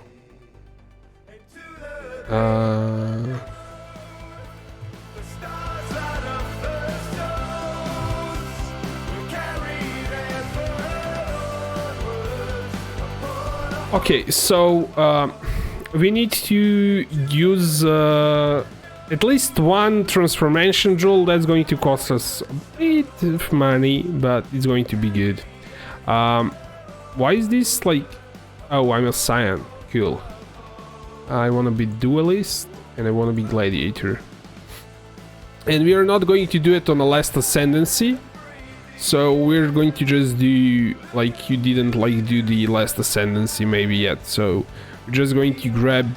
okay, so we need to use at least one transformation jewel. That's going to cost us a bit of money, but it's going to be good. Why is this like... Oh, I'm a Cyan. Cool. I want to be duelist and I want to be gladiator. And we are not going to do it on the last ascendancy. So we're going to just do like you didn't like do the last ascendancy maybe yet. So we're just going to grab...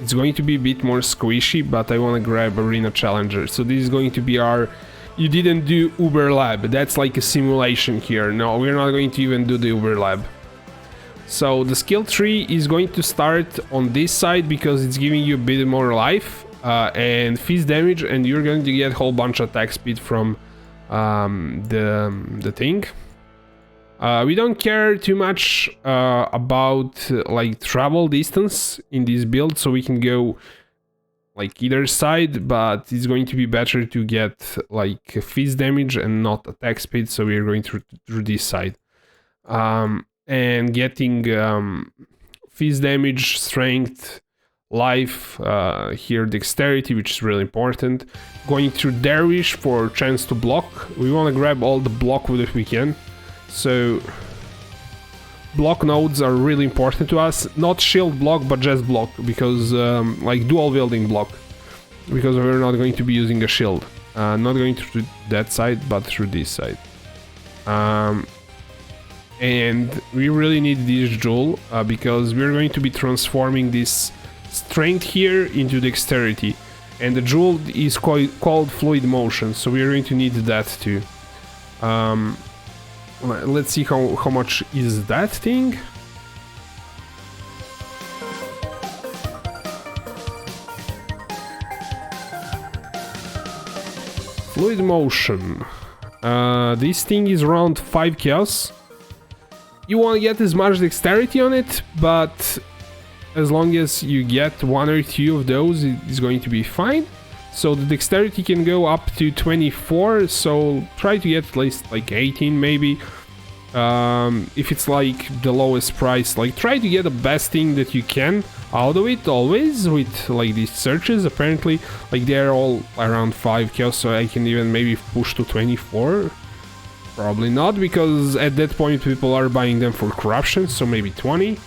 It's going to be a bit more squishy, but I want to grab Arena Challenger. So this is going to be our... You didn't do Uber Lab. That's like a simulation here. No, we're not going to even do the Uber Lab. So the skill tree is going to start on this side because it's giving you a bit more life and fist damage, and you're going to get a whole bunch of attack speed from the thing. We don't care too much about like travel distance in this build, so we can go like either side, but it's going to be better to get like fist damage and not attack speed, so we're going through this side. And getting fist damage, strength, life, here dexterity, which is really important. Going through Dervish for chance to block. We want to grab all the block that we can. So block nodes are really important to us. Not shield block, but just block, because like dual wielding block, because we're not going to be using a shield. Not going through that side, but through this side. And we really need this jewel because we're going to be transforming this strength here into dexterity, and the jewel is called fluid motion, so we're going to need that too. Let's see how much is that thing. Fluid motion. This thing is around 5 chaos. You want to get as much dexterity on it, but as long as you get 1 or 2 of those, it's going to be fine. So the dexterity can go up to 24, so try to get at least like 18 maybe. If it's like the lowest price, like try to get the best thing that you can out of it always with like these searches. Apparently like they're all around 5 chaos, so I can even maybe push to 24. Probably not, because at that point people are buying them for corruption, so maybe 20,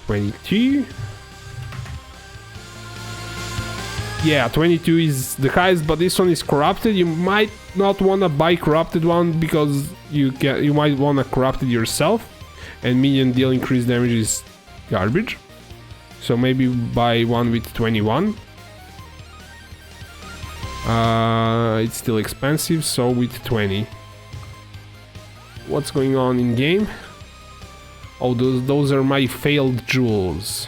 22. Yeah, 22 is the highest, but this one is corrupted. You might not want to buy corrupted one because you might want to corrupt it yourself, and minion deal increased damage is garbage. So maybe buy one with 21. It's still expensive, so with 20. What's going on in game? Oh, those are my failed jewels.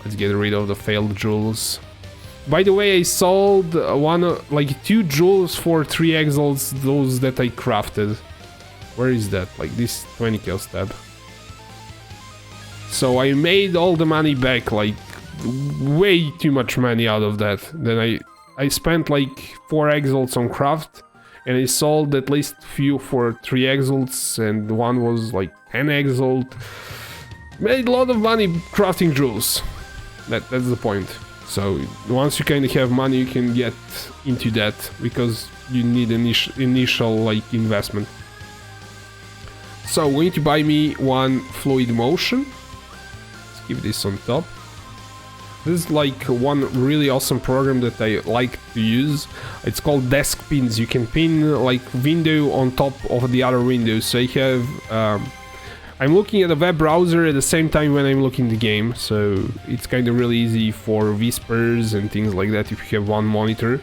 Let's get rid of the failed jewels. By the way, I sold like 2 jewels for 3 exalts, those that I crafted. Where is that? Like this 20 kills tab. So I made all the money back, like way too much money out of that. Then I spent like 4 exalts on craft, and I sold at least few for 3 exalts, and one was like 10 exalt. Made a lot of money crafting jewels. That's the point. So once you kind of have money, you can get into that, because you need initial like investment. So going to buy me 1 fluid motion. Let's keep this on top. This is like one really awesome program that I like to use. It's called desk pins. You can pin like window on top of the other window. So I have I'm looking at a web browser at the same time when I'm looking at the game, so it's kind of really easy for whispers and things like that if you have 1 monitor.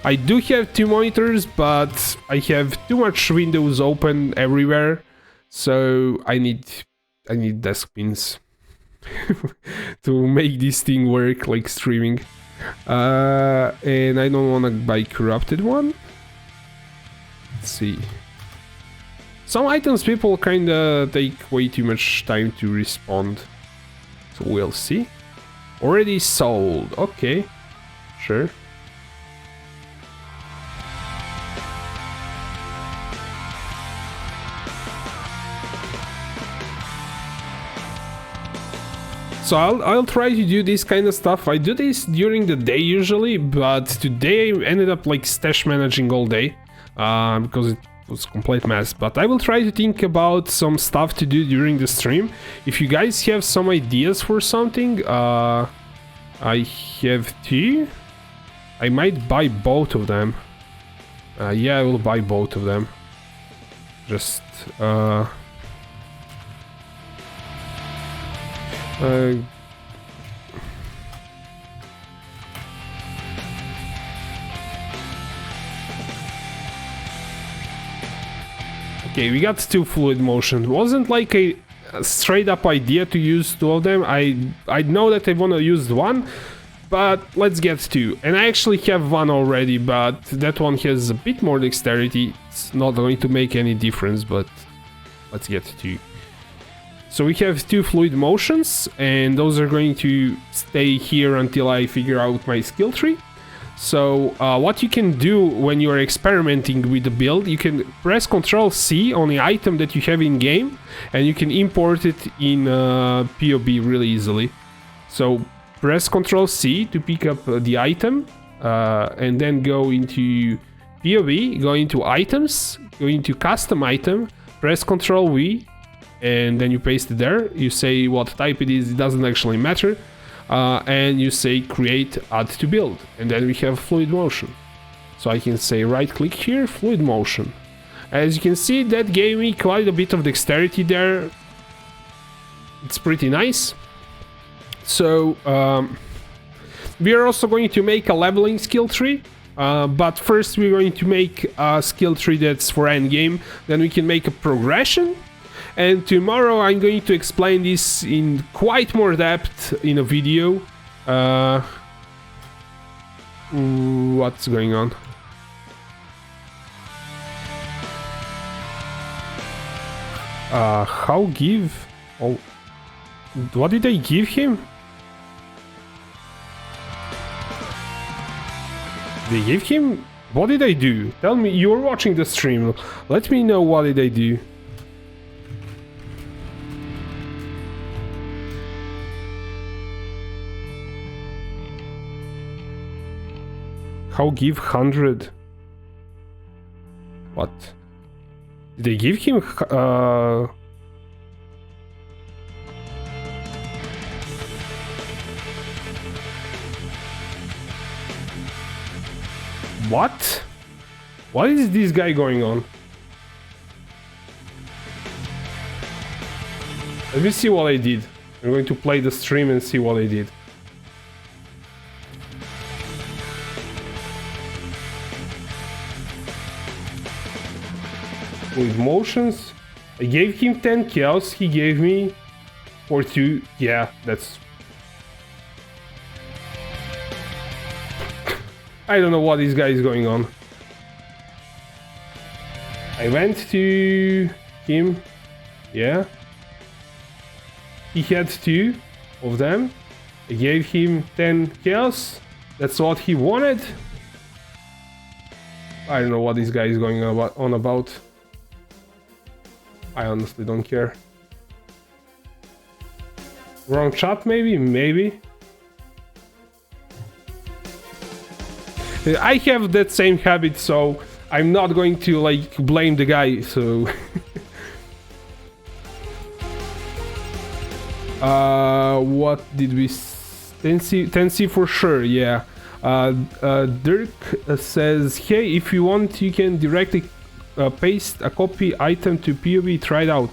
I do have 2 monitors, but I have too much windows open everywhere, so I need desk pins to make this thing work, like streaming. And I don't want to buy corrupted one. Let's see. Some items people kinda take way too much time to respond. So we'll see. Already sold. Okay. Sure. So I'll try to do this kind of stuff. I do this during the day usually, but today I ended up like stash managing all day because it was a complete mess. But I will try to think about some stuff to do during the stream. If you guys have some ideas for something, I have two. I might buy both of them. Yeah, I will buy both of them. Just okay, we got two fluid motion. Wasn't like a straight up idea to use two of them. I know that I want to use one, but let's get two. And I actually have one already, but that one has a bit more dexterity. It's not going to make any difference, but let's get two. So we have two fluid motions, and those are going to stay here until I figure out my skill tree. So what you can do when you're experimenting with the build, you can press Ctrl C on the item that you have in game, and you can import it in POE really easily. So press Ctrl C to pick up the item, and then go into POE, go into items, go into custom item, press Ctrl V, and then you paste it there. You say what type it is, it doesn't actually matter. And you say create add to build, and then we have fluid motion. So I can say right click here, fluid motion. As you can see, that gave me quite a bit of dexterity there. It's pretty nice. So we are also going to make a leveling skill tree. But first we're going to make a skill tree that's for endgame. Then we can make a progression. And tomorrow I'm going to explain this in quite more depth in a video. What's going on? How give? Oh, what did I give him? They gave him? What did I do? Tell me, you're watching the stream. Let me know what did I do. How give 100? What? Did they give him what? What is this guy going on? Let me see what I did. I'm going to play the stream and see what I did. With motions, I gave him 10 kills, he gave me 42. Yeah, that's... I don't know what this guy is going on. I went to him, yeah. He had 2 of them. I gave him 10 kills, that's what he wanted. I don't know what this guy is going on about. I honestly don't care. Wrong chat maybe? Maybe. I have that same habit, so I'm not going to like blame the guy, so... What did we... 10C for sure, yeah. Dirk says, hey, if you want you can directly paste a copy item to POE, try it out.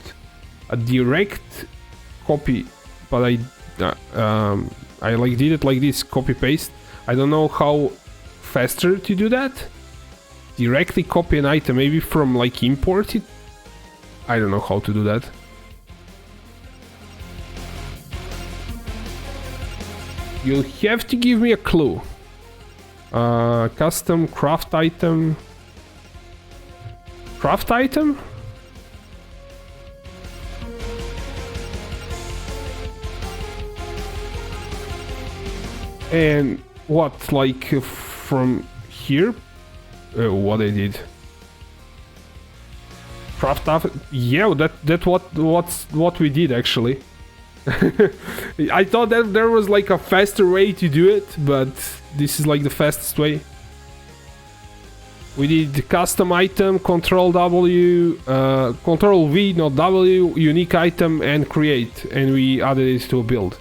A direct copy, but I like did it like this, copy paste. I don't know how faster to do that. Directly copy an item, maybe from like import it. I don't know how to do that. You'll have to give me a clue. Custom craft item. Craft item? And what, like from here? What I did? Craft up? Yeah, that what we did actually. I thought that there was like a faster way to do it, but this is like the fastest way. We did custom item, Control W, Control V, not W, unique item, and create, and we added it to a build.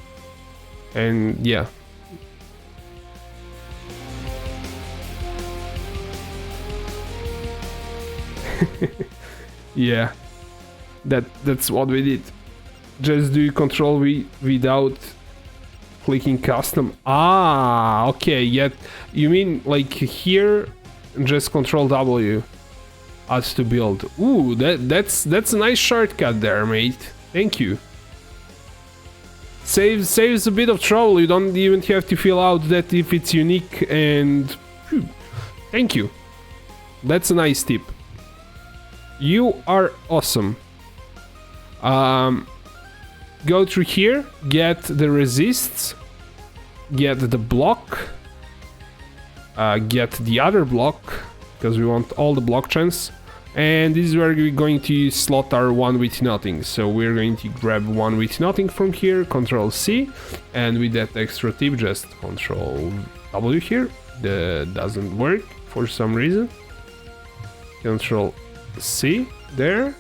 And yeah. Yeah, that's what we did. Just do Control V without clicking custom. Ah, okay. Yet you mean like here, just Control W as to build. Ooh, that's a nice shortcut there, mate. Thank you. Saves a bit of trouble. You don't even have to fill out that if it's unique and. Whew, thank you. That's a nice tip. You are awesome. Go through here, get the resists, get the block, get the other block, because we want all the block chance, and this is where we're going to slot our one with nothing. So we're going to grab one with nothing from here, Control C, and with that extra tip, just Control W here. That doesn't work for some reason. Control C there.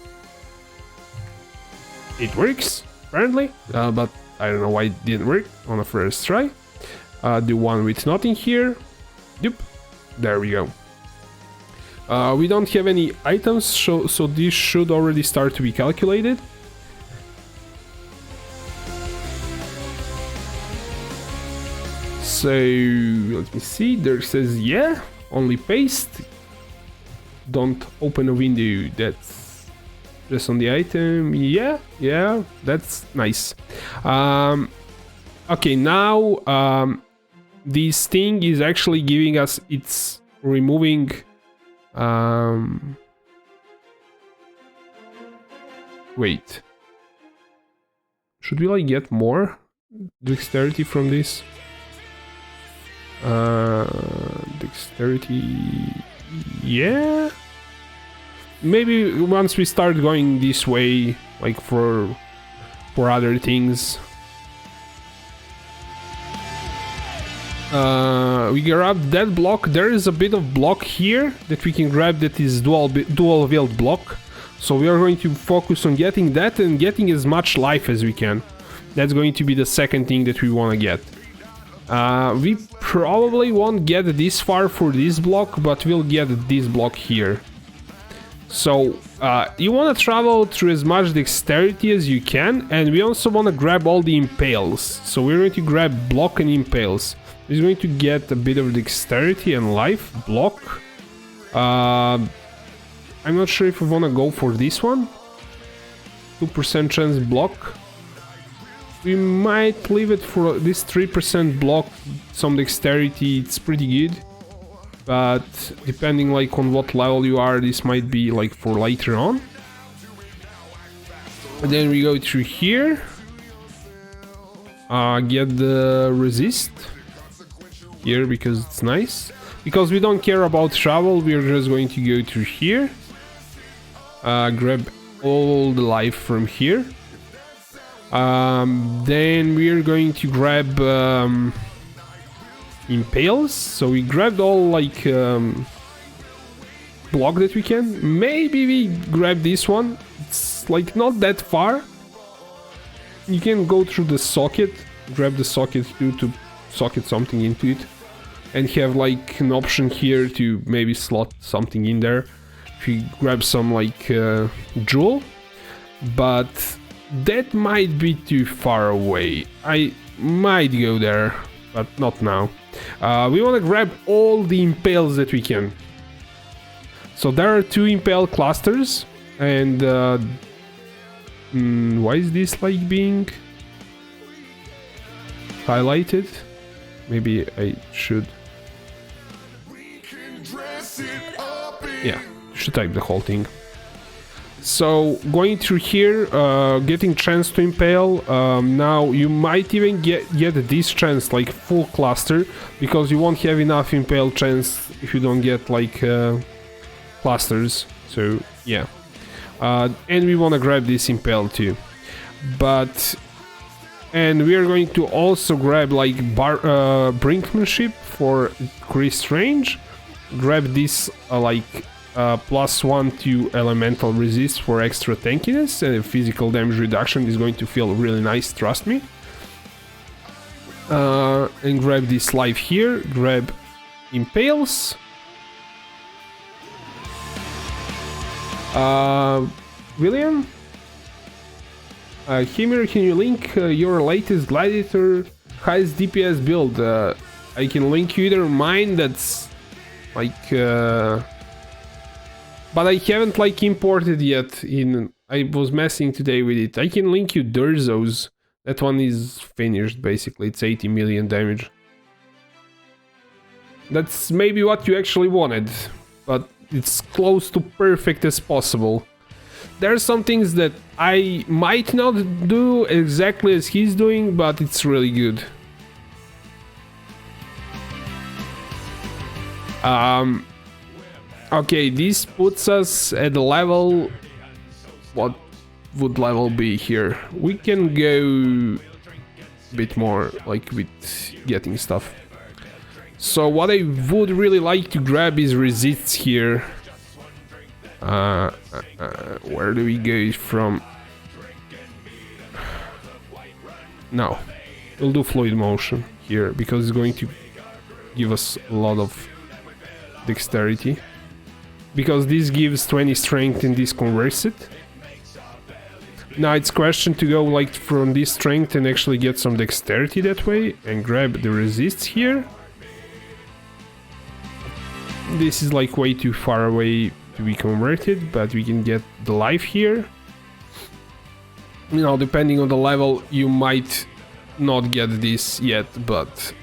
It works apparently, but I don't know why it didn't work on the first try. Do one with nothing here. Yep, there we go. We don't have any items, so this should already start to be calculated. So let me see. There says yeah, only paste. Don't open a window. That's just on the item. Yeah, that's nice. Okay, now this thing is actually giving us, it's removing wait, should we like get more dexterity from this? Dexterity, yeah. Maybe once we start going this way, like for other things. We grab that block. There is a bit of block here that we can grab that is dual build block. So we are going to focus on getting that and getting as much life as we can. That's going to be the second thing that we want to get. We probably won't get this far for this block, but we'll get this block here. So you want to travel through as much dexterity as you can, and we also want to grab all the impales. So we're going to grab block and impales. We're going to get a bit of dexterity and life. Block. I'm not sure if we want to go for this one. 2% chance block. We might leave it for this 3% block, some dexterity. It's pretty good. But depending like on what level you are, this might be like for later on. And then we go through here. Get the resist here because it's nice. Because we don't care about travel, we're just going to go through here. Grab all the life from here. Then we're going to grab impales. So we grabbed all like block that we can. Maybe we grab this one. It's like not that far. You can go through the socket, grab the socket to socket something into it, and have like an option here to maybe slot something in there. If you grab some like jewel, but that might be too far away. I might go there, but not now. We want to grab all the impales that we can. So there are 2 impale clusters, and why is this like being highlighted? Maybe I should Yeah, you should type the whole thing. So going through here, getting chance to impale. Now you might even get this chance like full cluster, because you won't have enough impale chance if you don't get like clusters. So yeah, and we want to grab this impale too, and we are going to also grab like brinkmanship for increased range. Grab this +1 to elemental resist for extra tankiness, and physical damage reduction is going to feel really nice, trust me. And grab this life here, grab impales. William? Himir, can you link your latest Gladiator highest DPS build? I can link you either mine, that's like but I haven't like imported yet. I was messing today with it. I can link you Durzo's. That one is finished basically. It's 80 million damage. That's maybe what you actually wanted, but it's close to perfect as possible. There are some things that I might not do exactly as he's doing, but it's really good. Okay, this puts us at the level... What would level be here? We can go a bit more, like, with getting stuff. So what I would really like to grab is resists here. Where do we go from? No, we'll do fluid motion here, because it's going to give us a lot of dexterity. Because this gives 20 strength and this converts it. Now it's question to go like from this strength and actually get some dexterity that way and grab the resists here. This is like way too far away to be converted, but we can get the life here. You know, depending on the level, you might not get this yet, but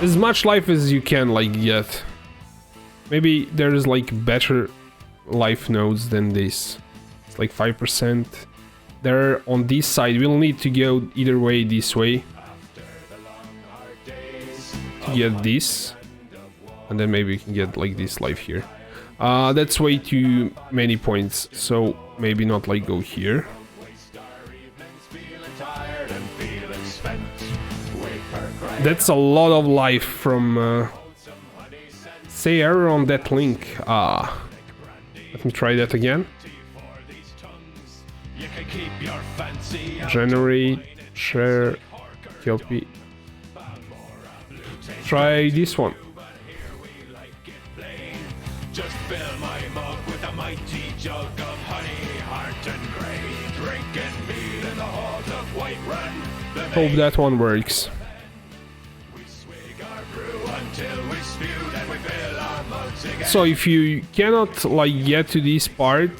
as much life as you can like get. Maybe there's like better life nodes than this. It's like 5%. There on this side, we'll need to go either way this way to get this, and then maybe we can get like this life here. That's way too many points, so maybe not like go here. That's a lot of life from say error on that link. Let me try that again. Generate, share, copy. Try this one. Just fill my mug with a mighty jug of honey, heart and grey, drinking mead in the halls of Whiterun. Hope that one works. We swig our brew until we spewed and we fill our mugs again. So if you cannot like get to this part,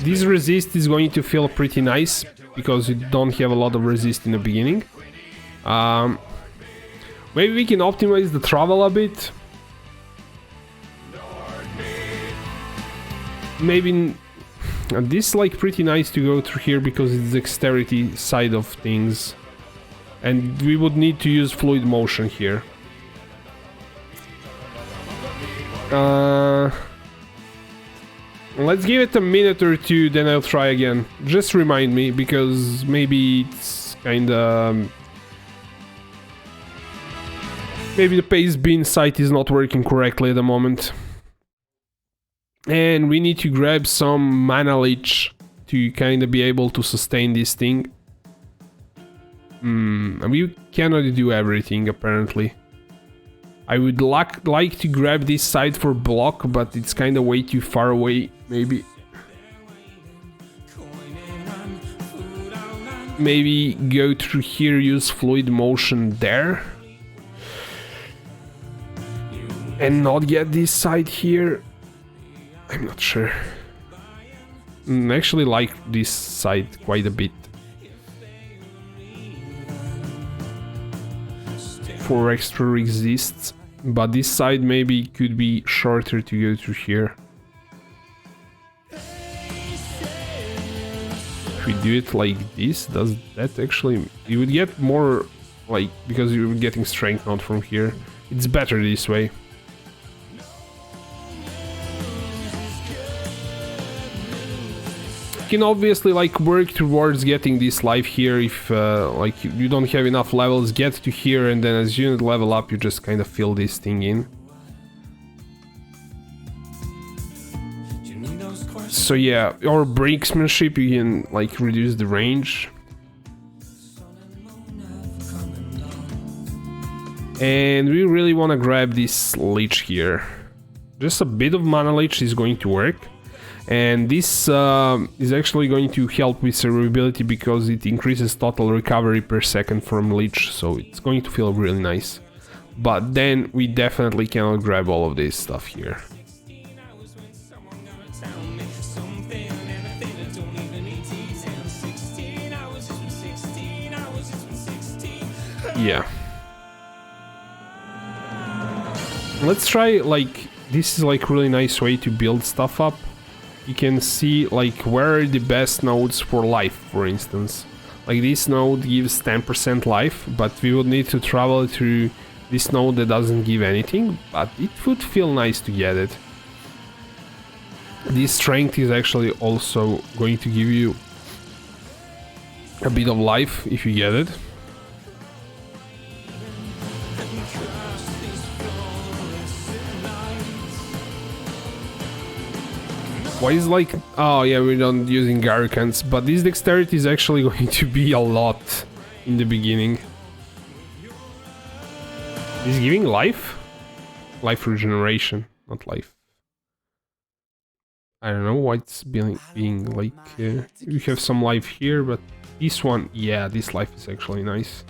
this resist is going to feel pretty nice because you don't have a lot of resist in the beginning. Maybe we can optimize the travel a bit. Maybe this is like pretty nice to go through here because it's dexterity side of things, and we would need to use fluid motion here. Let's give it a minute or two, then I'll try again. Just remind me, because maybe it's kinda... maybe the paste bin site is not working correctly at the moment. And we need to grab some mana leech to kinda be able to sustain this thing. And we cannot do everything, apparently. I would like to grab this side for block, but it's kinda way too far away, maybe. Maybe go through here, use fluid motion there. And not get this side here. I'm not sure. I actually like this side quite a bit. for extra resists, but this side maybe could be shorter to go through here. If we do it like this, does that actually... You would get more, like, because you're getting strength not from here. It's better this way. You can obviously like work towards getting this life here if like you don't have enough levels, get to here, and then as you level up you just kind of fill this thing in. So yeah, or brinksmanship, you can like reduce the range. And we really want to grab this leech here. Just a bit of mana leech is going to work. And this is actually going to help with survivability because it increases total recovery per second from leech, so it's going to feel really nice. But then we definitely cannot grab all of this stuff here. Yeah. Let's try, like, this is like really nice way to build stuff up. You can see like where are the best nodes for life, for instance. Like this node gives 10% life, but we would need to travel through this node that doesn't give anything, but it would feel nice to get it. This strength is actually also going to give you a bit of life if you get it. Why is like... Oh yeah, we're not using Garricans, but this dexterity is actually going to be a lot in the beginning. Is giving life? Life regeneration, not life. I don't know why it's being like... you have some life here, but this one... Yeah, this life is actually nice.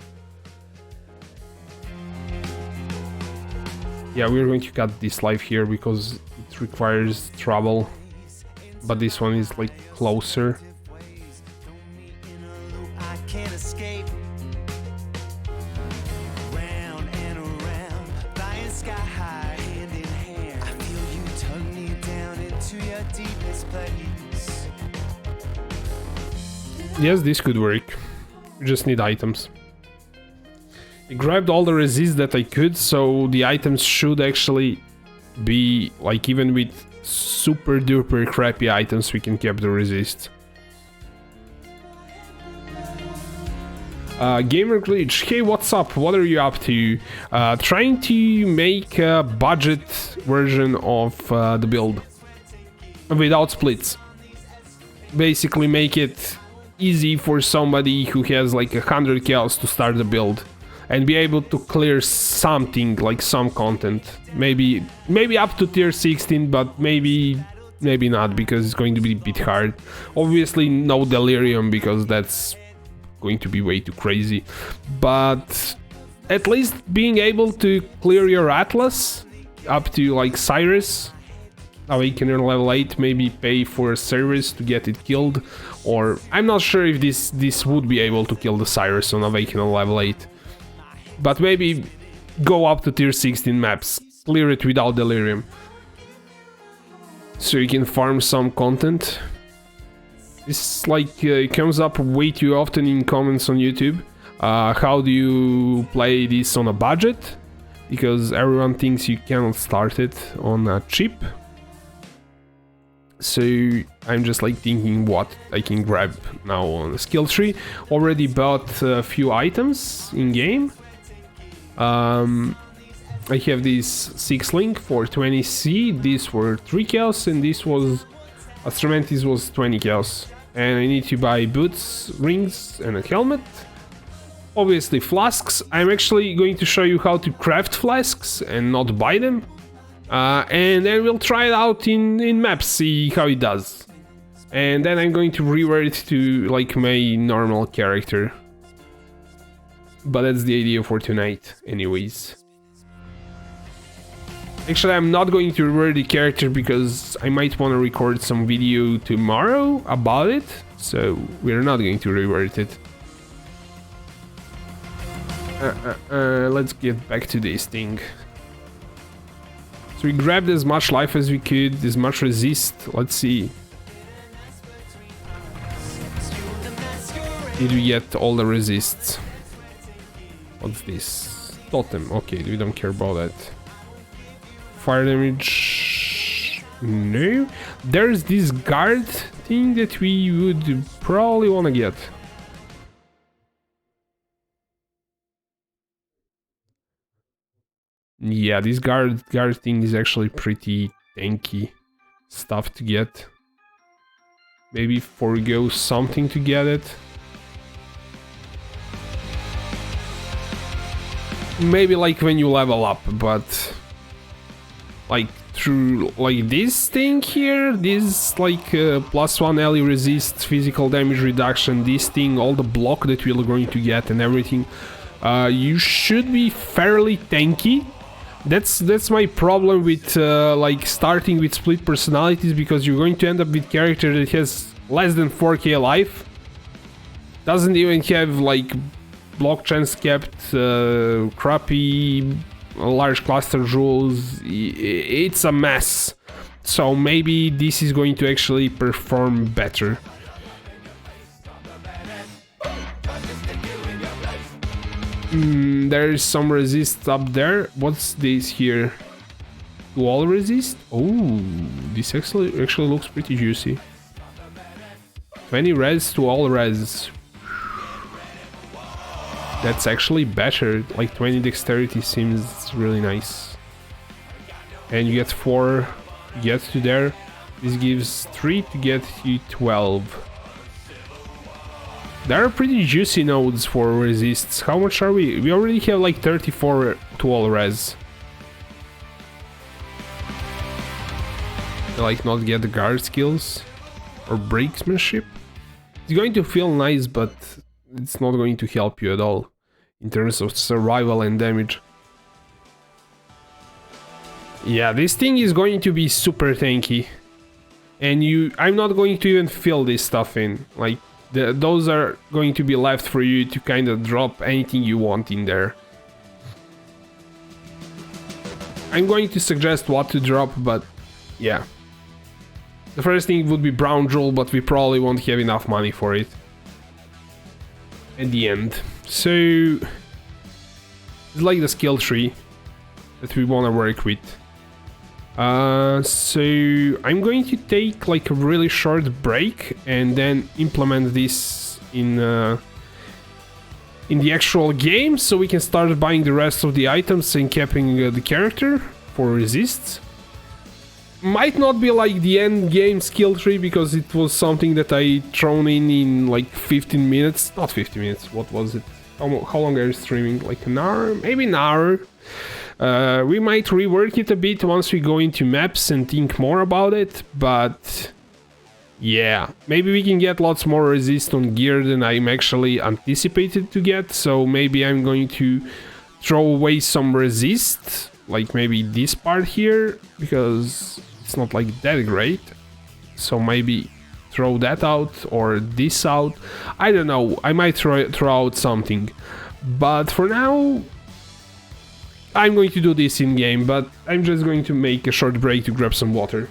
Yeah, we're going to cut this life here because it requires travel. But this one is like closer. I can't escape. Round and around, flying sky high, hand in hand. I feel you tug me down into your deepest place. Yes, this could work. We just need items. I grabbed all the resists that I could, so the items should actually be like, even with super duper crappy items, we can keep the resist. Gamer Glitch, hey, what's up? What are you up to? Trying to make a budget version of the build without splits. Basically make it easy for somebody who has like 100 kills to start the build and be able to clear something, like some content. Maybe up to tier 16, but maybe not, because it's going to be a bit hard. Obviously no delirium, because that's going to be way too crazy. But at least being able to clear your Atlas up to like Cyrus, Awakener level 8, maybe pay for a service to get it killed. Or I'm not sure if this would be able to kill the Cyrus on Awakener level 8. But maybe go up to tier 16 maps, clear it without delirium, so you can farm some content. This like it comes up way too often in comments on YouTube. How do you play this on a budget? Because everyone thinks you cannot start it on a cheap. So I'm just like thinking what I can grab now on the skill tree. Already bought a few items in game. I have this 6 link for 20C, these were 3 kills, and this was Astramentis was 20 kills. And I need to buy boots, rings, and a helmet. Obviously flasks. I'm actually going to show you how to craft flasks and not buy them. And then we'll try it out in maps, see how it does. And then I'm going to revert to like my normal character. But that's the idea for tonight, anyways. Actually, I'm not going to revert the character because I might want to record some video tomorrow about it. So we're not going to revert it. Let's get back to this thing. So we grabbed as much life as we could, as much resist. Let's see. Did we get all the resists? What's this? Totem. Okay, we don't care about that. Fire damage. No. There's this guard thing that we would probably want to get. Yeah, this guard thing is actually pretty tanky stuff to get. Maybe forego something to get it. Maybe like when you level up, but like through like this thing here, this like +1 ally resist, physical damage reduction, this thing, all the block that we're going to get and everything, you should be fairly tanky. That's my problem with like starting with split personalities, because you're going to end up with character that has less than 4k life, doesn't even have like block chance kept, crappy large cluster jewels. It's a mess. So maybe this is going to actually perform better. There is some resist up there. What's this here? Wall resist? Oh, this actually looks pretty juicy. 20 res to all res. That's actually better. Like 20 dexterity seems really nice. And you get 4 to get to there. This gives 3 to get you 12. There are pretty juicy nodes for resists. How much are we? We already have like 34 to all res. Like not get the guard skills or brakesmanship. It's going to feel nice, but it's not going to help you at all in terms of survival and damage. Yeah, this thing is going to be super tanky. And I'm not going to even fill this stuff in. Like, those are going to be left for you to kind of drop anything you want in there. I'm going to suggest what to drop, but yeah. The first thing would be brown jewel, but we probably won't have enough money for it at the end. So it's like the skill tree that we want to work with. So I'm going to take like a really short break and then implement this in the actual game, so we can start buying the rest of the items and capping the character for resists. Might not be like the end game skill tree, because it was something that I thrown in like 15 minutes. Not 50 minutes, what was it? How long are you streaming? Like an hour? Maybe an hour. We might rework it a bit once we go into maps and think more about it, but yeah, maybe we can get lots more resist on gear than I'm actually anticipated to get, so maybe I'm going to throw away some resist, like maybe this part here, because it's not like that great, so maybe throw that out or this out. I don't know, I might throw out something, but for now I'm going to do this in game, but I'm just going to make a short break to grab some water.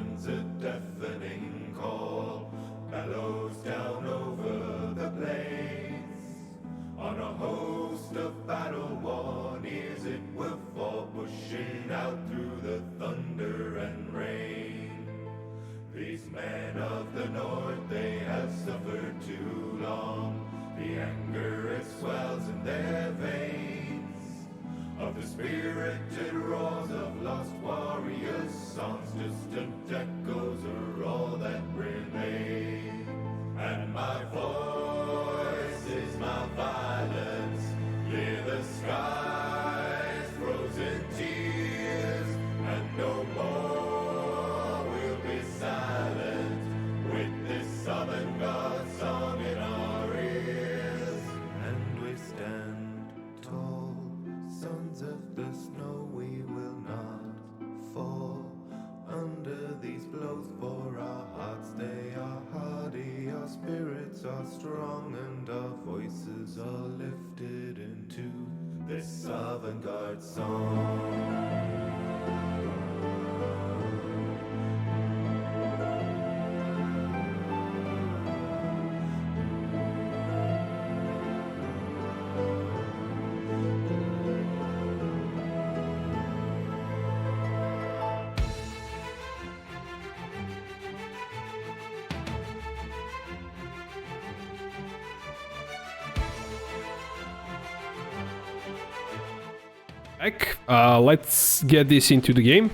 sends a deafening call, bellows down over the plains. On a host of battle-worn ears it will fall, pushing out through the thunder and rain. These men of the north, they have suffered too long. The anger, it swells in their veins. Of the spirited roars of lost warriors, songs, distant echoes are all that remain. And my voice is my violence, clear the skies, frozen tears, and no more will be silent with this avant-garde song in our ears. And we stand tall, sons of the snow, we will not fall under these blows, for our hearts they are hardy, our spirits are strong, and our voices are lifted into this avant-garde song. Back. Let's get this into the game.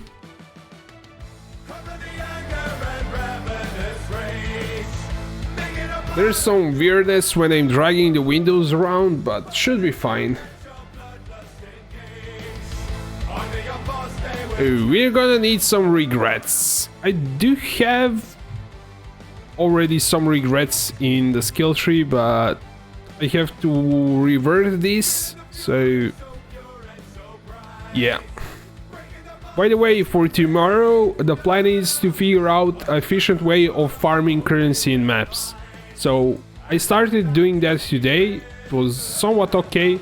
There's some weirdness when I'm dragging the windows around, but should be fine. We're gonna need some regrets. I do have already some regrets in the skill tree, but I have to revert this, so yeah. By the way, for tomorrow, the plan is to figure out an efficient way of farming currency in maps. So I started doing that today. It was somewhat okay.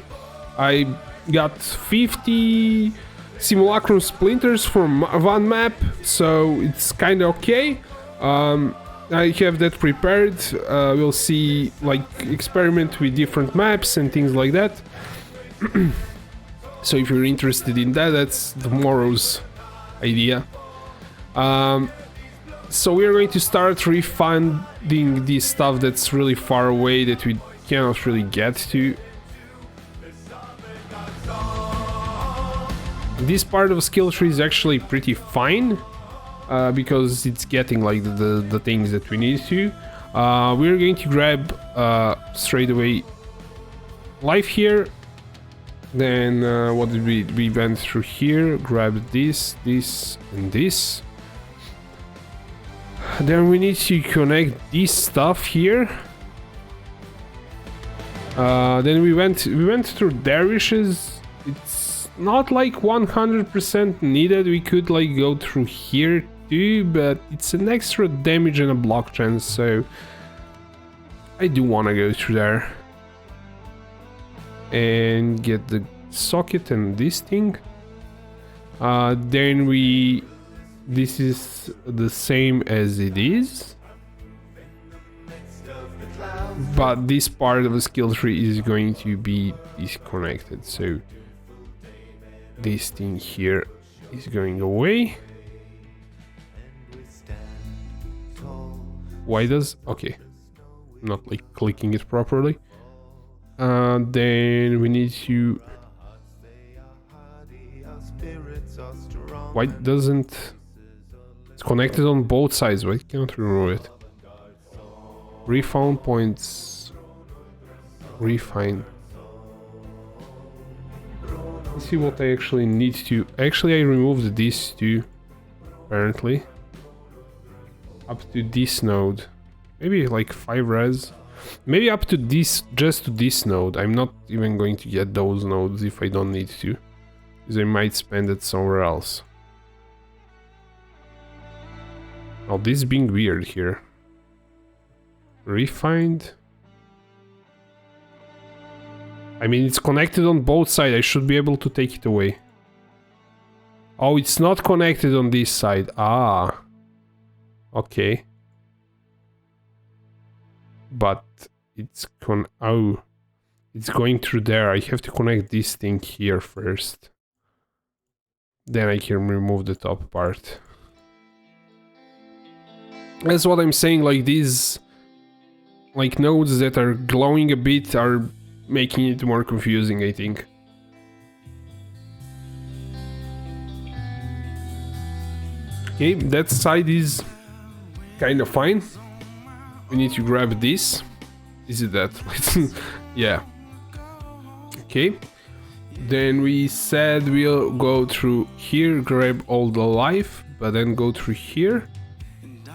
I got 50 simulacrum splinters from one map, so it's kind of okay. I have that prepared. We'll see, like, experiment with different maps and things like that. So if you're interested in that, that's tomorrow's idea. So we're going to start refunding this stuff that's really far away that we cannot really get to. This part of skill tree is actually pretty fine, because it's getting like the things that we need to. We're going to grab straight away life here. Then what did we went through here? Grab this, this, and this. Then we need to connect this stuff here. Then we went through dervishes. It's not like 100% needed. We could like go through here too, but it's an extra damage and a block chance, so I do want to go through there and get the socket and this thing. Then this is the same as it is, but this part of the skill tree is going to be disconnected, so this thing here is going away. Why does... okay, not like clicking it properly. Then we need to... why doesn't... it's connected on both sides, why can't we remove it? Refound points... refine... let's see what I actually need to... actually I removed these two, apparently. Up to this node. Maybe like 5 res. Maybe up to this, just to this node. I'm not even going to get those nodes if I don't need to, because I might spend it somewhere else. Oh, this is being weird here. Refined. I mean, it's connected on both sides. I should be able to take it away. Oh, it's not connected on this side. Ah. Okay. But it's it's going through there. I have to connect this thing here first. Then I can remove the top part. That's what I'm saying, like these like nodes that are glowing a bit are making it more confusing, I think. Okay, that side is kind of fine. We need to grab this. Is it that? Yeah. Okay. Then we said we'll go through here, grab all the life, but then go through here.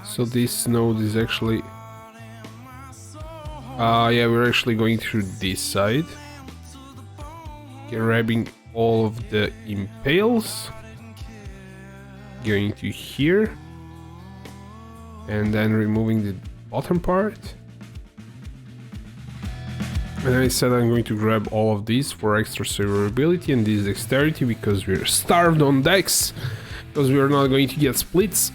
So this node is actually... yeah, we're actually going through this side. Grabbing all of the impales. Going to here. And then removing the bottom part. And I said I'm going to grab all of these for extra survivability and this dexterity because we're starved on dex. Because we're not going to get splits.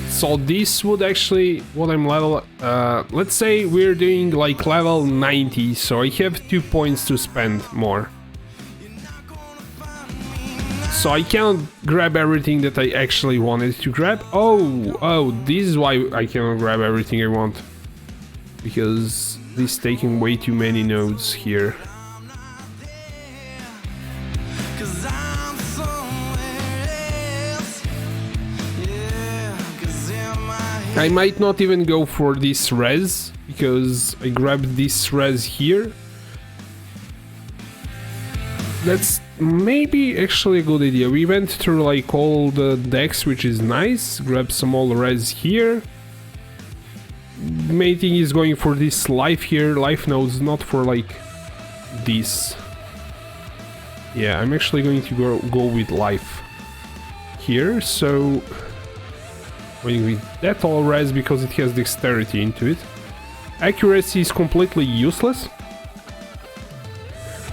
So this would actually, what I'm level, let's say we're doing like level 90, so I have 2 points to spend more. So I cannot grab everything that I actually wanted to grab. Oh, this is why I cannot grab everything I want. Because this is taking way too many nodes here. I might not even go for this res, because I grabbed this res here. That's maybe actually a good idea. We went through like all the decks, which is nice. Grab some all res here. Main thing is going for this life here, life nodes, not for like this. Yeah, I'm actually going to go with life here, so going with that all res because it has dexterity into it. Accuracy is completely useless.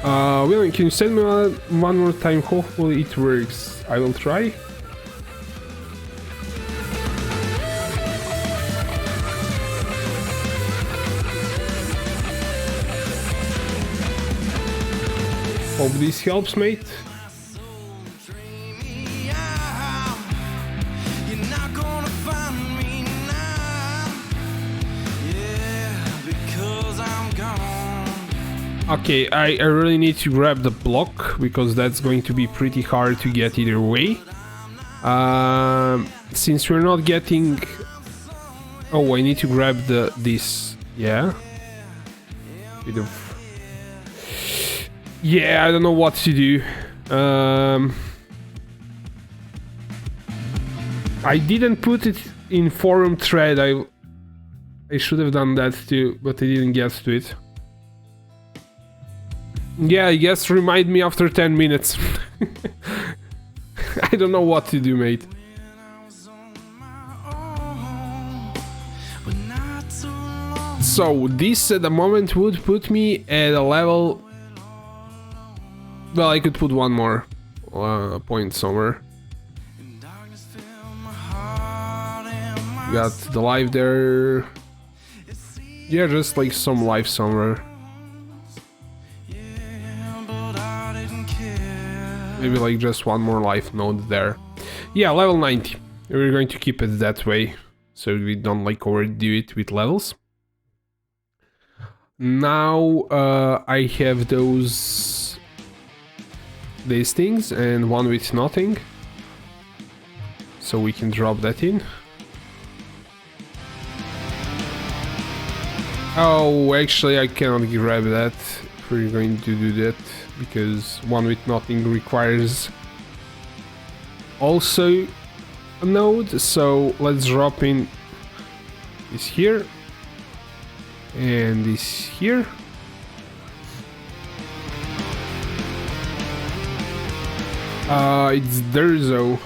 William, can you send me one more time? Hopefully it works. I will try. Hope this helps, mate. Okay, I really need to grab the block, because that's going to be pretty hard to get either way. Since we're not getting... Oh, I need to grab this. Yeah. Bit of... Yeah, I don't know what to do. I didn't put it in forum thread. I should have done that too, but I didn't get to it. Yeah, I guess remind me after 10 minutes. I don't know what to do, mate. So this at the moment would put me at a level... Well, I could put one more point somewhere. Got the life there. Yeah, just like some life somewhere. Maybe like just one more life node there. Yeah, level 90. We're going to keep it that way, so we don't like overdo it with levels. Now I have these things and one with nothing. So we can drop that in. Oh, actually I cannot grab that. We're going to do that because one with nothing requires also a node. So let's drop in this here and this here. It's Derzo,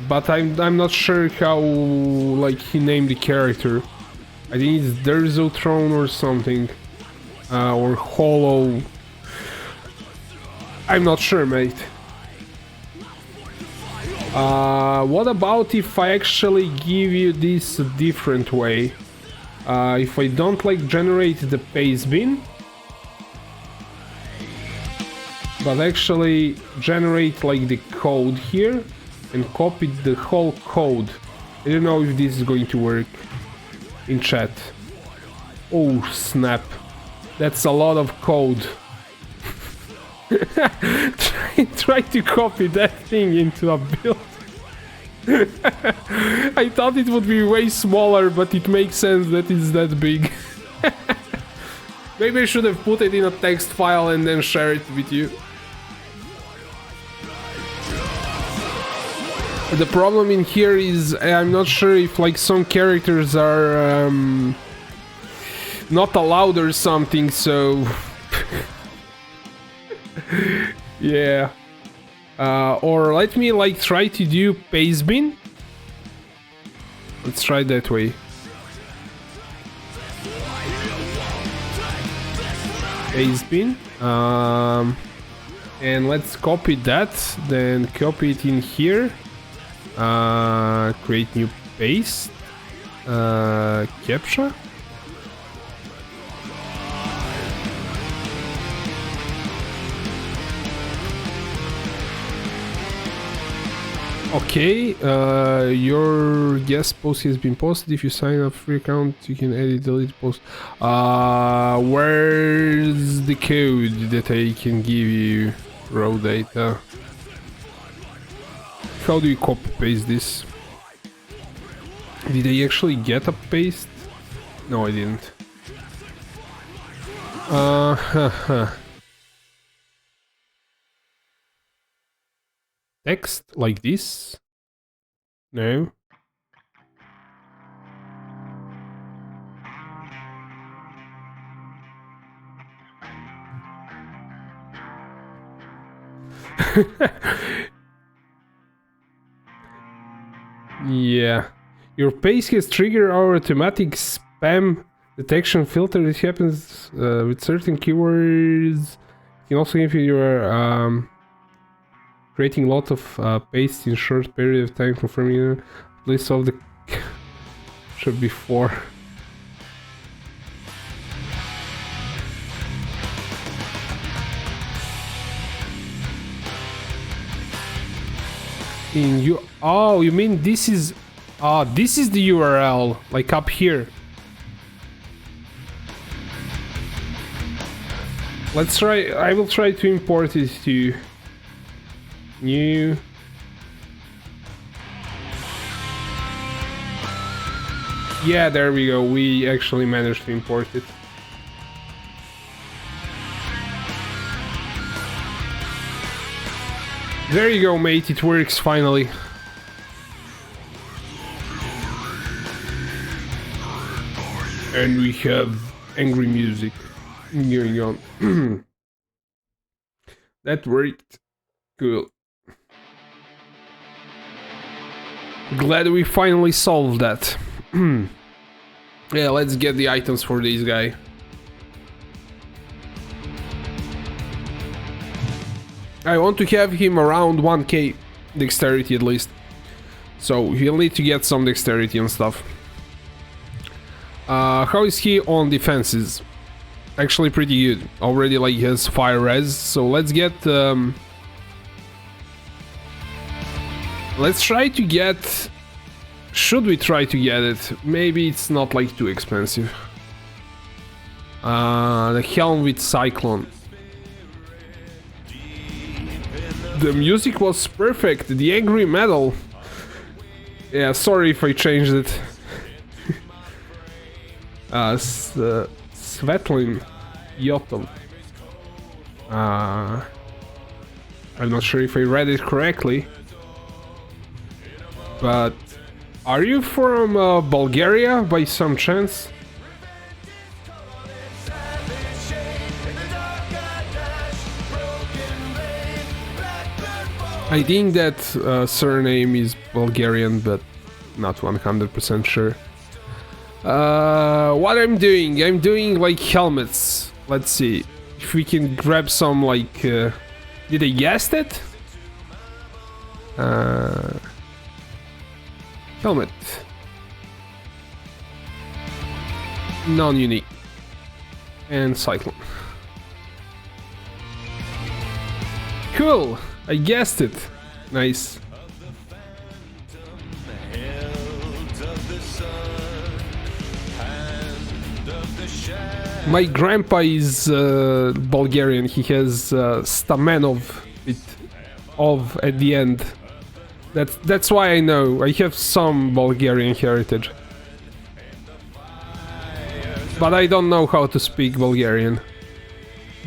but I'm not sure how like he named the character. I think it's Derzo Throne or something, or Hollow. I'm not sure, mate. What about if I actually give you this a different way? If I don't like generate the paste bin, but actually generate like the code here and copy the whole code. I don't know if this is going to work in chat. Oh snap, that's a lot of code. try to copy that thing into a build. I thought it would be way smaller, but it makes sense that it's that big. Maybe I should have put it in a text file and then share it with you. The problem in here is I'm not sure if like some characters are not allowed or something, so yeah. Or let me like try to do paste bin. Let's try that way. Paste bin. And let's copy that. Then copy it in here. Create new paste. Captcha. Okay, your guest post has been posted. If you sign up free account, you can edit, delete post. Where's the code that I can give you? Raw data. How do you copy paste this? Did I actually get a paste? No, I didn't. Text like this? No. Yeah. Your paste has triggered our automatic spam detection filter. This happens with certain keywords. You can also if you are creating a lot of paste in short period of time, confirming list of the should be 4. In you, oh, you mean this is the URL, like up here. Let's try. I will try to import it to new. Yeah, there we go. We actually managed to import it. There you go, mate. It works finally. And we have angry music going on. That worked. Cool. Glad we finally solved that. Yeah, let's get the items for this guy. I want to have him around 1k dexterity at least. So he'll need to get some dexterity and stuff. How is he on defenses? Actually pretty good. Already like has fire res. So let's get... let's try to get... Should we try to get it? Maybe it's not like too expensive. The helm with Cyclone. The music was perfect. The angry metal. Yeah, sorry if I changed it. Svetlin Yotov. I'm not sure if I read it correctly. But are you from Bulgaria by some chance? I think that surname is Bulgarian, but not 100% sure. What I'm doing like helmets. Let's see if we can grab some like Did I guess it? Helmet. Non-unique. And Cyclone. Cool! I guessed it. Nice. My grandpa is Bulgarian. He has Stamenov at the end. That's why I know. I have some Bulgarian heritage. But I don't know how to speak Bulgarian.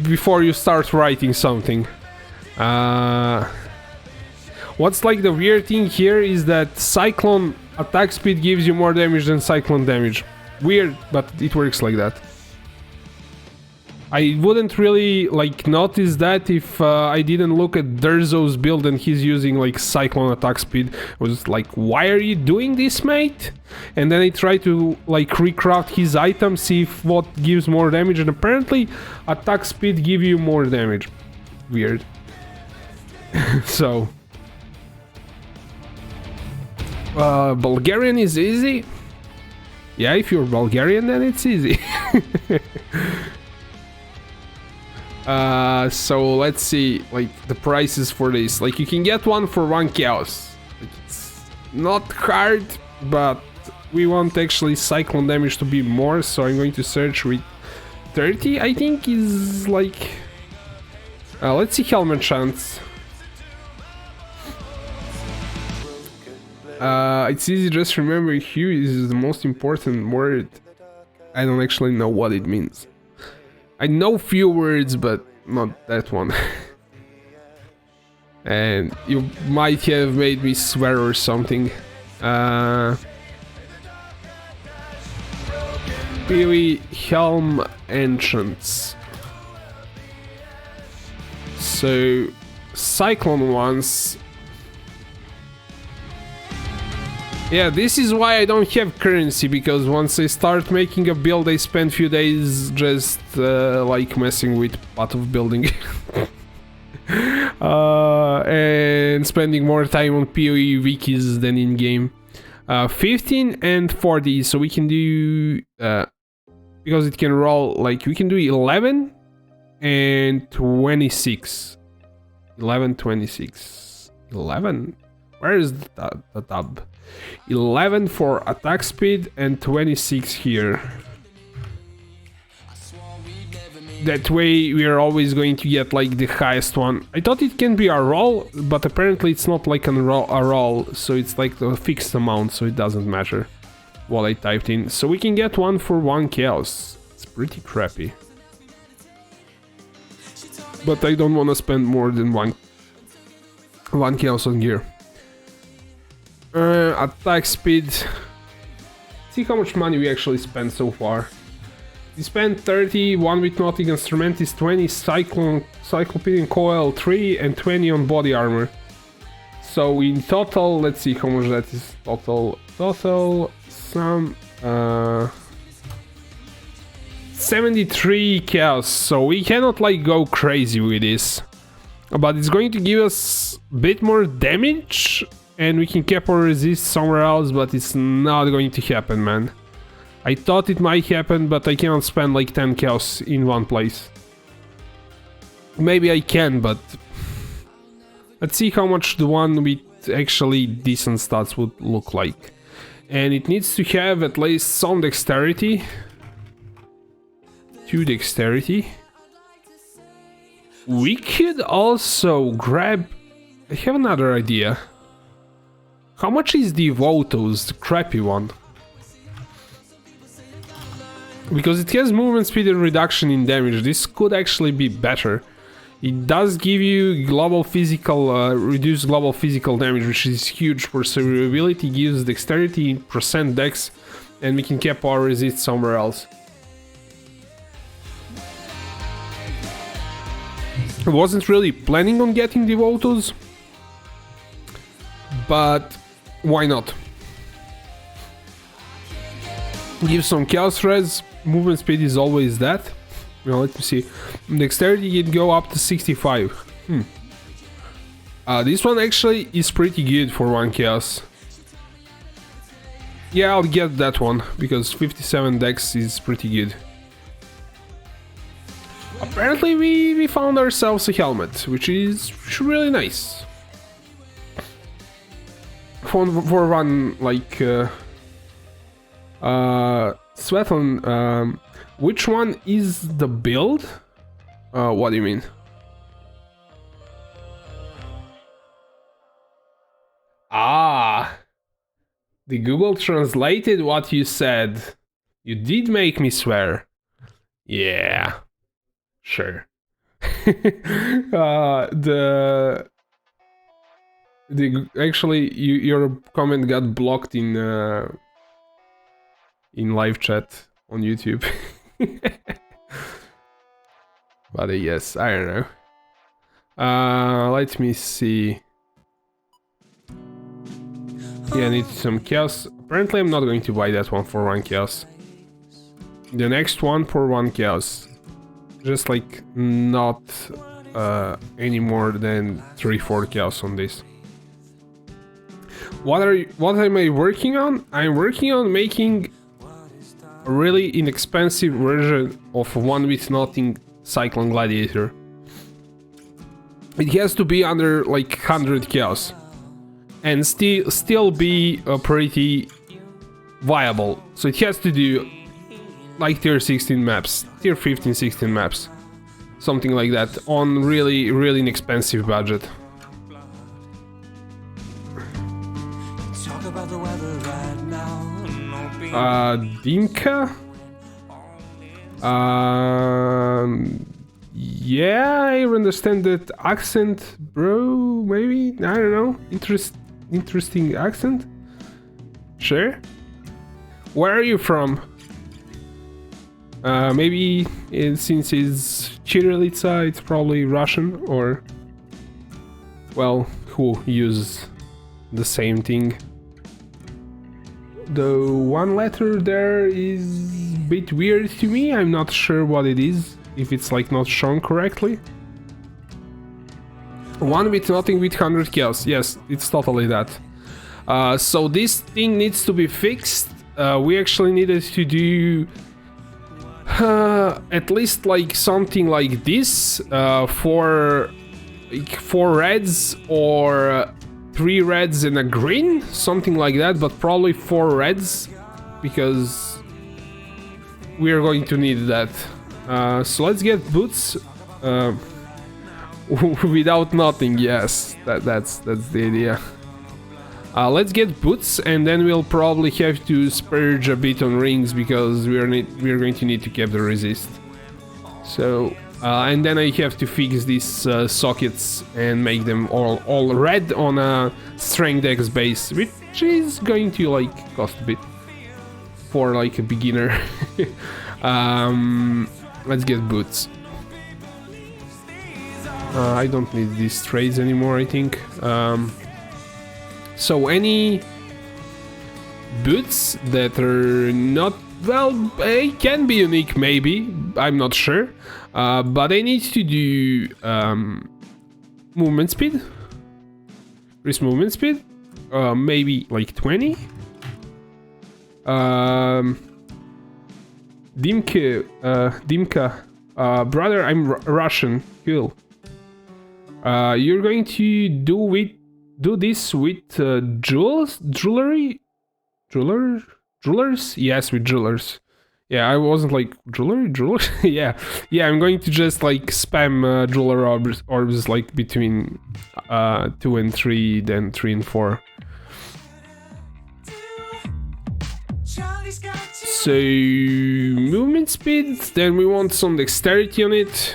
Before you start writing something. What's like the weird thing here is that Cyclone attack speed gives you more damage than Cyclone damage. Weird, but it works like that. I wouldn't really like notice that if I didn't look at Durzo's build and he's using like Cyclone attack speed. I was like, why are you doing this, mate? And then I try to like recraft his item, see if what gives more damage, and apparently attack speed give you more damage. Weird. So Bulgarian is easy. Yeah, if you're Bulgarian then it's easy. So let's see like the prices for this. Like you can get one for 1 chaos. It's not hard, but we want actually Cyclone damage to be more, so I'm going to search with 30 I think is like let's see helmet chance. It's easy, just remember Hue is the most important word. I don't actually know what it means. I know few words, but not that one. And you might have made me swear or something. POE Helm Entrance. So, Cyclone ones. Yeah, this is why I don't have currency, because once I start making a build I spend few days just like messing with part of building. And spending more time on POE wikis than in game. 15 and 40, so we can do because it can roll, like we can do 11 and 26. 11, 26. 11? Where is the tab? 11 for attack speed and 26 here. That way we are always going to get like the highest one. I thought it can be a roll, but apparently it's not like a roll, so it's like a fixed amount, so it doesn't matter what I typed in. So we can get one for 1 chaos. It's pretty crappy. But I don't want to spend more than one chaos on gear. Attack speed. See how much money we actually spent so far. We spent 30, 1 with Nautic Instrument is 20, Cyclopedian Coil 3 and 20 on body armor. So in total, let's see how much that is total. Total, some 73 chaos, so we cannot like go crazy with this. But it's going to give us a bit more damage. And we can cap or resist somewhere else, but it's not going to happen, man. I thought it might happen, but I cannot spend like 10 chaos in one place. Maybe I can, but... Let's see how much the one with actually decent stats would look like. And it needs to have at least some dexterity. 2 dexterity. We could also grab... I have another idea. How much is the Votos, the crappy one? Because it has movement speed and reduction in damage, this could actually be better. It does give you global physical, reduced global physical damage, which is huge for survivability, gives dexterity, % dex, and we can cap or resist somewhere else. I wasn't really planning on getting the Votos, but why not? Give some chaos res, movement speed is always that. Well, let me see. Dexterity can go up to 65. This one actually is pretty good for 1 chaos. Yeah, I'll get that one, because 57 dex is pretty good. Apparently we found ourselves a helmet, which is really nice. For one, like... Svetlin, which one is the build? What do you mean? Ah, the Google translated what you said. You did make me swear. Yeah, sure. Actually, your comment got blocked in live chat on YouTube. But yes, I don't know. Let me see. Yeah, I need some chaos. Apparently I'm not going to buy that one for 1 chaos. The next one for 1 chaos. Just like not any more than 3-4 chaos on this. What am I working on? I'm working on making a really inexpensive version of 1 with nothing Cyclone Gladiator. It has to be under like 100 chaos. And still be pretty viable. So it has to do like tier 16 maps, tier 15, 16 maps, something like that on really inexpensive budget. Dimka? Yeah, I understand that accent, bro, maybe? I don't know. Interesting accent? Sure. Where are you from? Maybe since it's Chirilica, it's probably Russian, or... Well, who use the same thing. The one letter there is a bit weird to me, I'm not sure what it is, if it's like not shown correctly. 1 with nothing with 100 chaos, yes, it's totally that. So this thing needs to be fixed. We actually needed to do at least like something like this for like 4 reds or 3 reds and a green, something like that, but probably 4 reds because we are going to need that. So let's get boots without nothing. Yes, that's the idea. Let's get boots, and then we'll probably have to spurge a bit on rings because we're going to need to keep the resist. So and then I have to fix these sockets and make them all red on a strength X base, which is going to like cost a bit for like a beginner. Let's get boots. I don't need these trades anymore, I think. So any boots that are not, well, they can be unique maybe, I'm not sure. But I need to do movement speed. Increase movement speed. Maybe like 20. Dimka, brother, I'm Russian. Cool. You're going to do this with jewelry? Jewelers? Yes, with jewelers. Yeah, I wasn't like jeweler? yeah, I'm going to just like spam jeweler orbs like between 2 and 3, then 3 and 4. So movement speed, then we want some dexterity on it.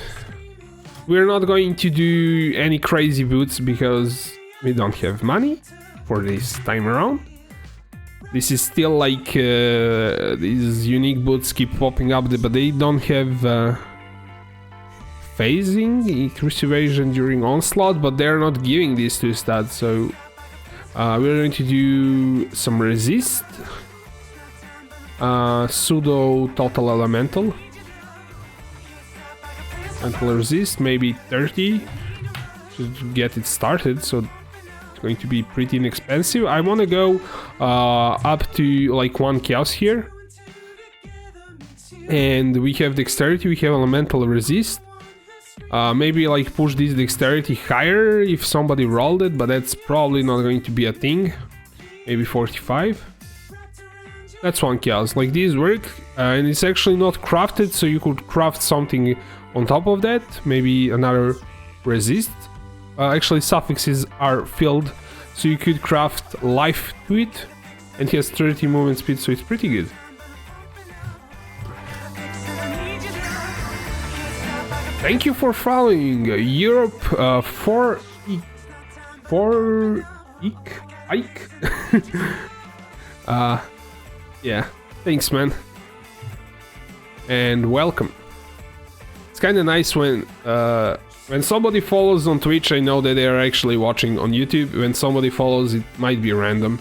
We're not going to do any crazy boots because we don't have money for this time around. This is still like these unique boots keep popping up, but they don't have phasing, increased evasion during onslaught, but they're not giving these two stats, so we're going to do some resist. Pseudo total elemental. Elemental resist, maybe 30. to get it started, so it's going to be pretty inexpensive. I want to go up to like 1 chaos here. And we have dexterity, we have elemental resist. Maybe like push this dexterity higher if somebody rolled it, but that's probably not going to be a thing. Maybe 45. That's 1 chaos. Like these work, and it's actually not crafted, so you could craft something on top of that. Maybe another resist. Actually, suffixes are filled, so you could craft life to it, and it has 30 movement speed, so it's pretty good. Thank you for following Europe 4 Ike. Yeah, thanks, man, and welcome. It's kind of nice when somebody follows on Twitch. I know that they are actually watching on YouTube. When somebody follows, it might be random.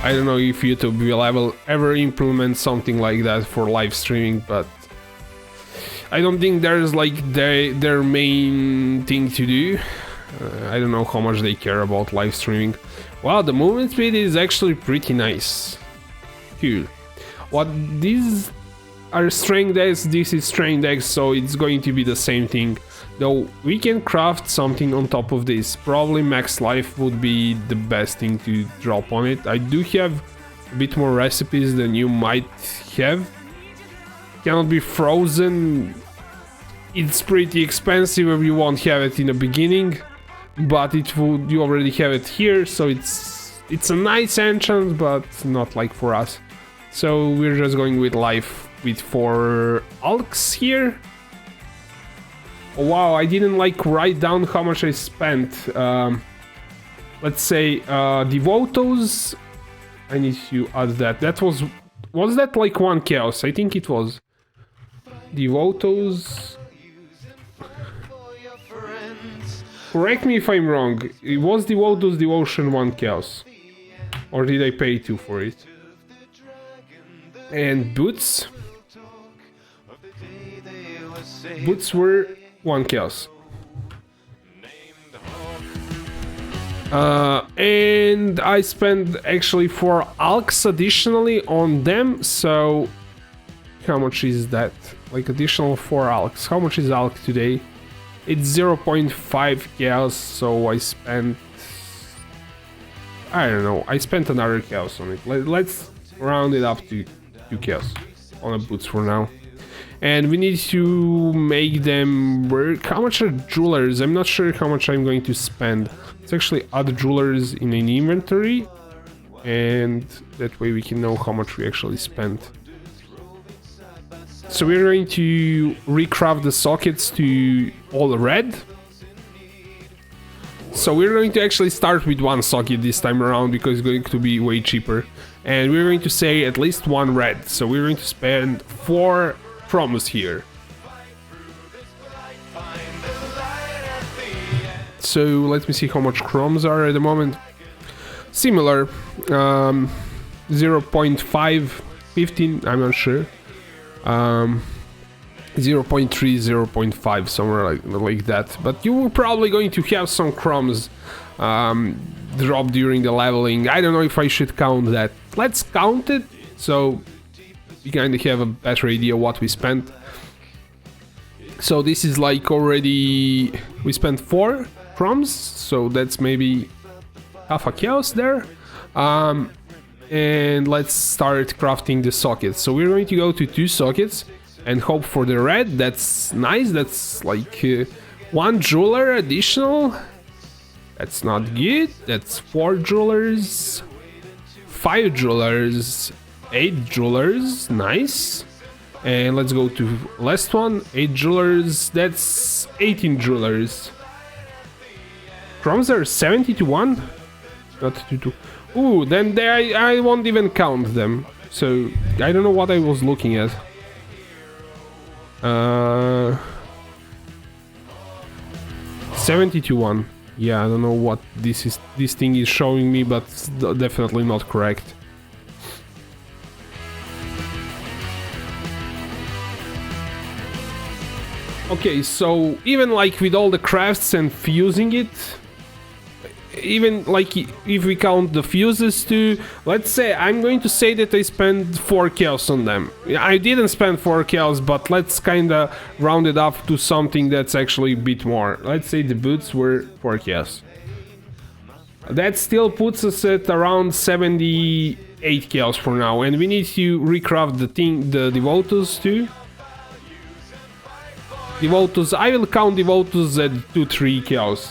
I don't know if YouTube will ever implement something like that for live streaming, but I don't think there's like their main thing to do. I don't know how much they care about live streaming. Wow, the movement speed is actually pretty nice. Cool. What these are strength decks, this is strength decks, so it's going to be the same thing. Though we can craft something on top of this. Probably max life would be the best thing to drop on it. I do have a bit more recipes than you might have. Cannot be frozen. It's pretty expensive if you won't have it in the beginning, but you already have it here, so it's a nice enchant, but not like for us. So we're just going with life with 4 alks here. Oh, wow, I didn't like write down how much I spent. Let's say Devotos. I need to add that. That was that like 1 chaos? I think it was. Devotos. Correct me if I'm wrong. It was Devotos Devotion 1 chaos. Or did I pay 2 for it? And boots. Boots were 1 chaos. And I spent actually 4 alks additionally on them, so how much is that? Like additional 4 alks. How much is alk today? It's 0.5 chaos, so I spent... I don't know, I spent another chaos on it. Let's round it up to 2 chaos on the boots for now. And we need to make them work. How much are jewelers? I'm not sure how much I'm going to spend. Let's actually add jewelers in an inventory, and that way we can know how much we actually spent. So we're going to recraft the sockets to all red. So we're going to actually start with 1 socket this time around because it's going to be way cheaper. And we're going to say at least 1 red. So we're going to spend 4 chromes here. So let me see how much chromes are at the moment. Similar, 0.5, 15, I'm not sure. 0.3, 0.5, somewhere like that. But you were probably going to have some chromes drop during the leveling. I don't know if I should count that. Let's count it, so we kind of have a better idea what we spent. So this is like already... we spent 4 chromes, so that's maybe half a chaos there. And let's start crafting the sockets. So we're going to go to 2 sockets and hope for the red. That's nice. That's like 1 jeweler additional. That's not good. That's 4 jewelers, 5 jewelers, 8 jewelers. Nice. And let's go to last one. 8 jewelers. That's 18 jewelers. Chromes are 70 to 1. Not to 2. Ooh, then I won't even count them. So I don't know what I was looking at. 70 to 1. Yeah, I don't know what this thing is showing me, but it's definitely not correct. Okay, so even like with all the crafts and fusing it, even like if we count the fuses too, let's say I'm going to say that I spent 4 chaos on them. I didn't spend 4 chaos, but let's kinda round it up to something that's actually a bit more. Let's say the boots were 4 chaos. That still puts us at around 78 chaos for now, and we need to recraft the Devotus too. Devotus, I will count Devotus at 2-3 chaos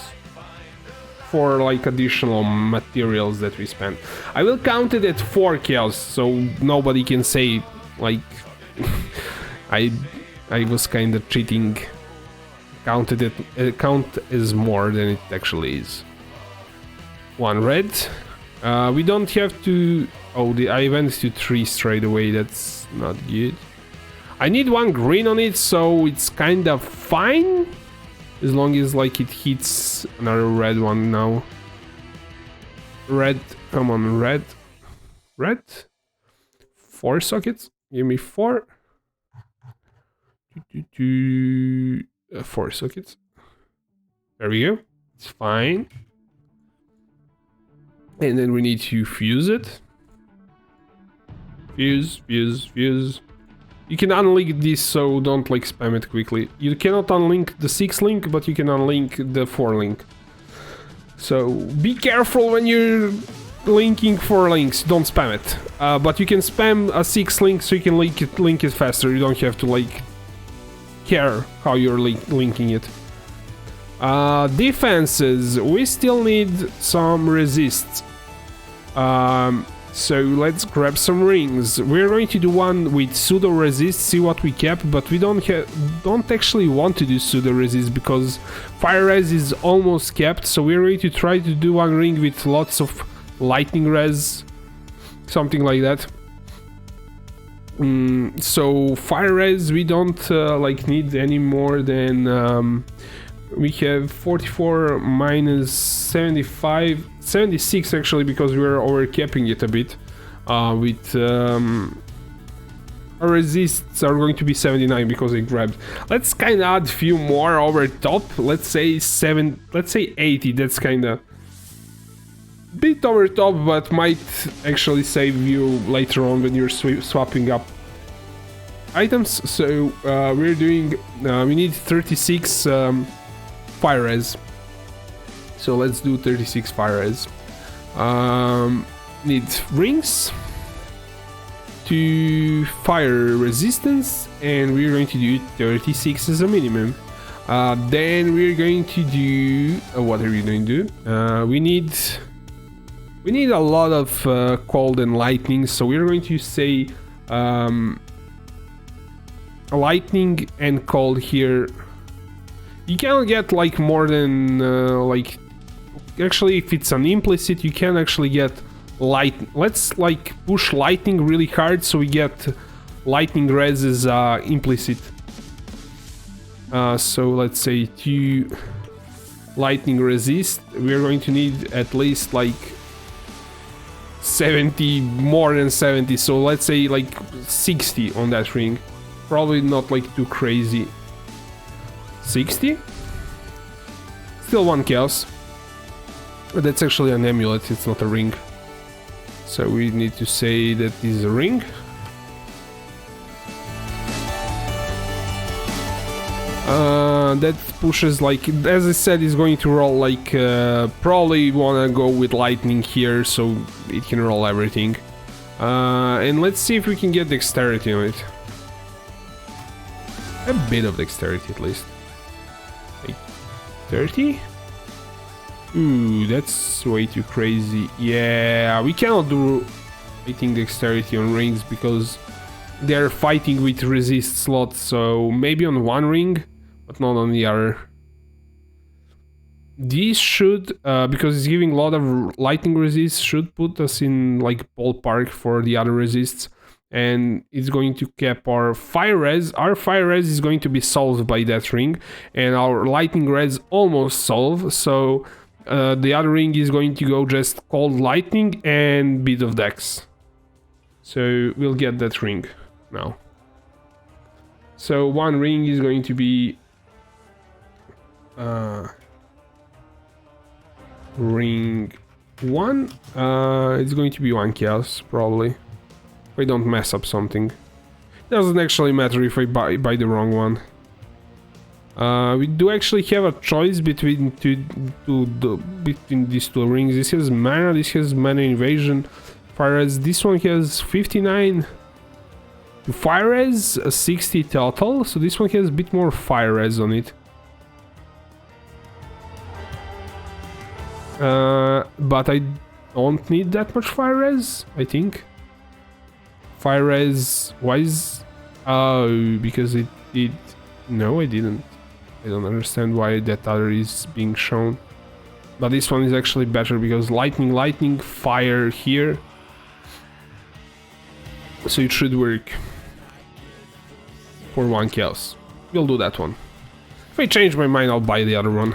for like additional materials that we spent. I will count it at 4 chaos, so nobody can say like I was kind of cheating. Count as more than it actually is. 1 red. We don't have to. Oh, I went to 3 straight away. That's not good. I need 1 green on it, so it's kind of fine. As long as like it hits another red one now. Red, come on, red. Red? 4 sockets? Give me 4. 4 sockets. There we go. It's fine. And then we need to fuse it. Fuse, fuse, fuse. You can unlink this, so don't like spam it quickly. You cannot unlink the 6 link, but you can unlink the 4 link. So be careful when you're linking 4 links, don't spam it. But you can spam a 6 link so you can link it faster. You don't have to like care how you're linking it. Defenses, we still need some resists. So let's grab some rings. We're going to do one with pseudo resist, see what we kept, but we don't actually want to do pseudo resist because fire res is almost kept. So we're going to try to do one ring with lots of lightning res, something like that. So fire res we don't like need any more than we have 44 minus 75, 76 actually, because we're overcapping it a bit. With our resists are going to be 79 because I grabbed. Let's kind of add a few more over top. Let's say 80. That's kind of bit over top, but might actually save you later on when you're swapping up items. So we're doing. We need 36. Fire res. So let's do 36 fire res. Need rings to fire resistance, and we're going to do 36 as a minimum. Then we're going to do what are we going to do? We need a lot of cold and lightning, so we're going to say lightning and cold here. You cannot get like more than like, actually if it's an implicit you can actually get light. Let's like push lightning really hard so we get lightning res as implicit. So let's say 2 lightning resist. We're going to need at least like 70, more than 70, so let's say like 60 on that ring. Probably not like too crazy. 60? Still 1 chaos. But that's actually an amulet, it's not a ring. So we need to say that is a ring. That pushes, like, as I said, is going to roll like, probably wanna go with lightning here so it can roll everything. And let's see if we can get dexterity on it. A bit of dexterity at least. 30? Ooh, that's way too crazy. Yeah, we cannot do fighting dexterity on rings because they're fighting with resist slots, so maybe on 1 ring, but not on the other. These should, because it's giving a lot of lightning resist, should put us in like ballpark for the other resists. And it's going to cap our fire res. Our fire res is going to be solved by that ring, and our lightning res almost solved. So the other ring is going to go just cold lightning and bit of dex. So we'll get that ring now. So 1 ring is going to be Ring 1. It's going to be 1 chaos, probably. If I don't mess up something. Doesn't actually matter if I buy the wrong one. We do actually have a choice between between these two rings. This has mana, this has mana invasion. Fire res, this one has 59 fire res, 60 total, so this one has a bit more fire res on it. But I don't need that much fire res, I think. Fire res, why is... Oh, because it did... No, I didn't. I don't understand why that other is being shown. But this one is actually better because lightning, fire here. So it should work. For 1 chaos. We'll do that one. If I change my mind, I'll buy the other one.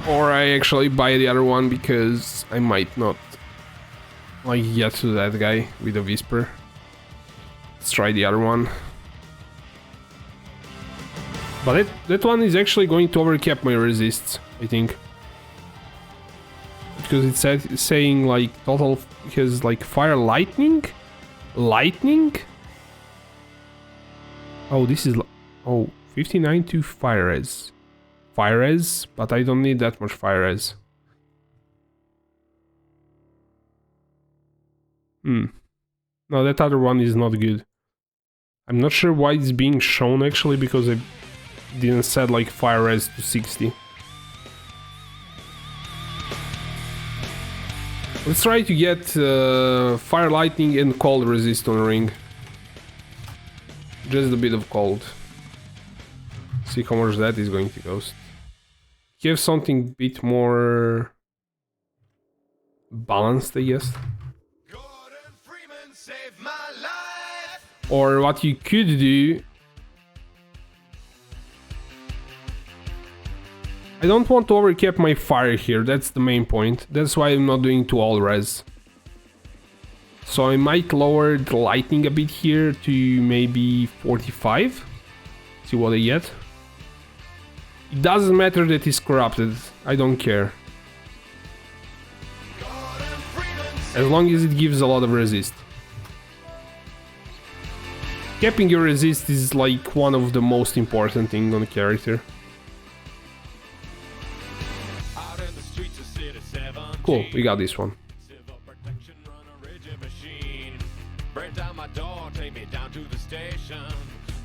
Or I actually buy the other one because I might not like get to that guy with a whisper. Let's try the other one. But that one is actually going to overcap my resists, I think. Because it's saying like total has like fire lightning? Lightning? Oh, this is... Oh, 59 to fire res. Fire res, but I don't need that much fire res. No, that other one is not good. I'm not sure why it's being shown actually, because I didn't set like fire res to 60. Let's try to get fire, lightning and cold resist on ring. Just a bit of cold. See how much that is going to cost. Give something a bit more balanced, I guess. Or what you could do... I don't want to overcap my fire here, that's the main point. That's why I'm not doing to all res. So I might lower the lightning a bit here to maybe 45. See what I get. It doesn't matter that it's corrupted, I don't care. As long as it gives a lot of resist. Capping your resist is like one of the most important things on the character. Cool, we got this one. Break down my door, take me down to the station.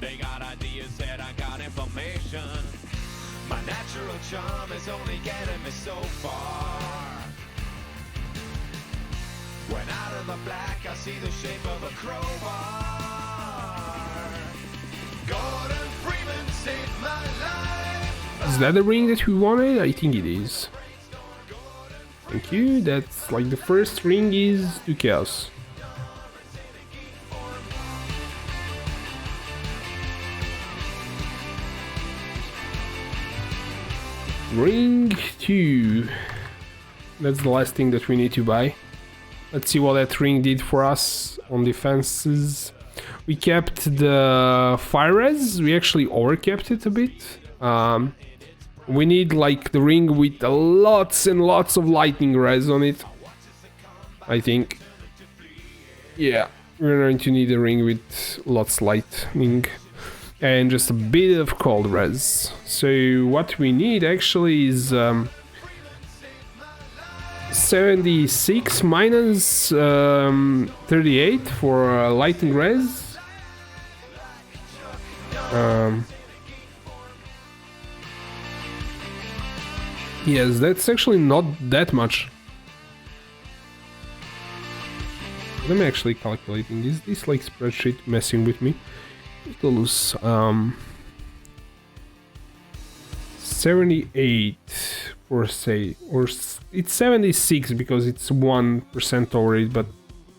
They got ideas that I got information. My natural charm is only getting me so far. When out of the black I see the shape of a crowbar. Gordon Freeman saved my life. Is that the ring that we wanted? I think it is. Thank you, that's like the first ring is 2 chaos. Ring 2. That's the last thing that we need to buy. Let's see what that ring did for us on defenses. We kept the fire res, we actually overkept it a bit. We need like the ring with lots and lots of lightning res on it, I think. Yeah, we're going to need a ring with lots lightning and just a bit of cold res. So what we need actually is 76 minus 38 for lightning res. Yes, that's actually not that much. I'm actually calculating. Is this like spreadsheet messing with me? Equals 78 for say, or it's 76 because it's 1% over it, but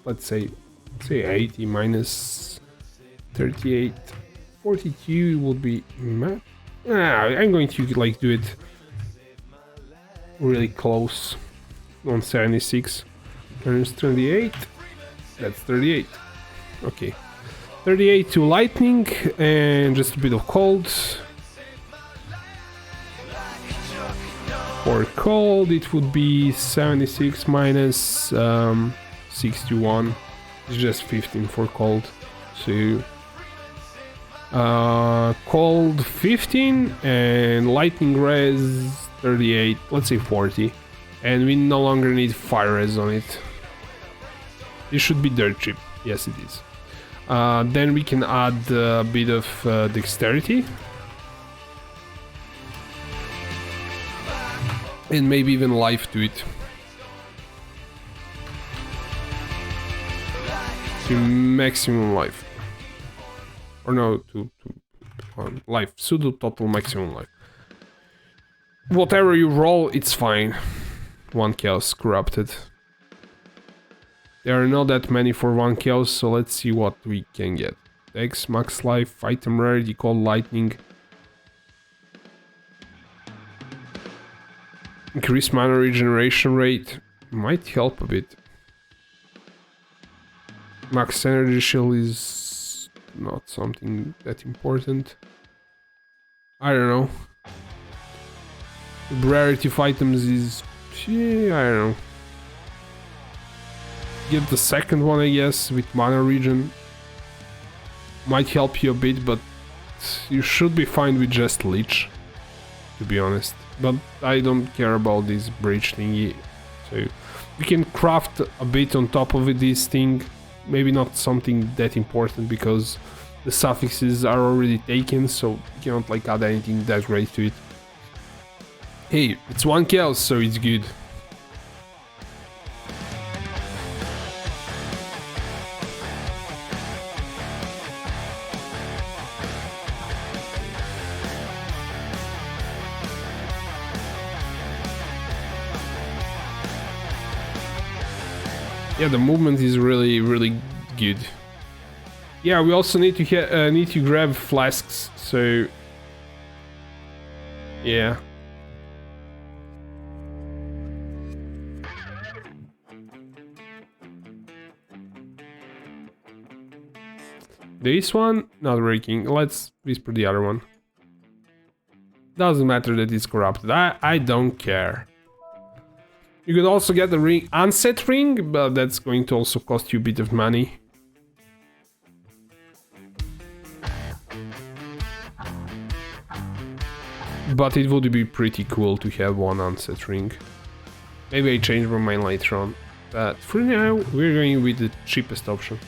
let's say say 80 minus 38, 42 would be I'm going to like do it really close on 76 turns 28. That's 38. Okay, 38 to lightning and just a bit of cold. For cold it would be 76 minus 61. It's just 15 for cold. So cold 15 and lightning res 38, let's say 40, and we no longer need fire res on it. It should be dirt cheap. Yes, it is. Then we can add a bit of dexterity and maybe even life to it. To maximum life. Or no, to life. Pseudo total maximum life. Whatever you roll, it's fine. 1 chaos corrupted. There are not that many for 1 chaos, so let's see what we can get. Dex, max life, item rarity, cold lightning. Increase mana regeneration rate. Might help a bit. Max energy shield is not something that important. I don't know. Rarity of items is... yeah, I don't know. Get the second one, I guess, with mana regen. Might help you a bit, but you should be fine with just leech, to be honest. But I don't care about this bridge thingy. So we can craft a bit on top of this thing. Maybe not something that important because the suffixes are already taken, so you cannot like add anything that great to it. Hey, it's 1 chaos, so it's good. Yeah, the movement is really good. Yeah, we also need to grab flasks. So yeah. This one not working. Let's whisper the other one. Doesn't matter that it's corrupted. I don't care. You could also get the ring, unset ring, but that's going to also cost you a bit of money. But it would be pretty cool to have one unset ring. Maybe I change my mind later on. But for now, we're going with the cheapest option.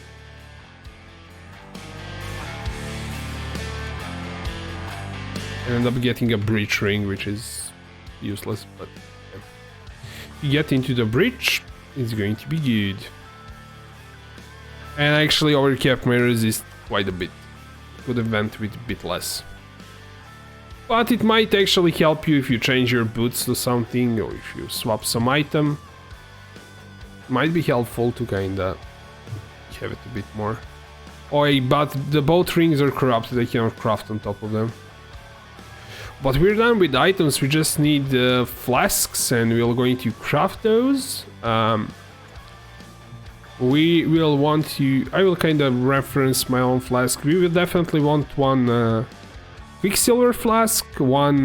I end up getting a breach ring, which is useless, but... you get into the bridge, it's going to be good. And actually overcapped my resist quite a bit. Could have went with a bit less. But it might actually help you if you change your boots to something, or if you swap some item. Might be helpful to kinda have it a bit more. Oh, but the both rings are corrupted, I cannot craft on top of them. But we're done with items, we just need flasks and we're going to craft those. We will want to... I will kind of reference my own flask. We will definitely want one Quicksilver flask, one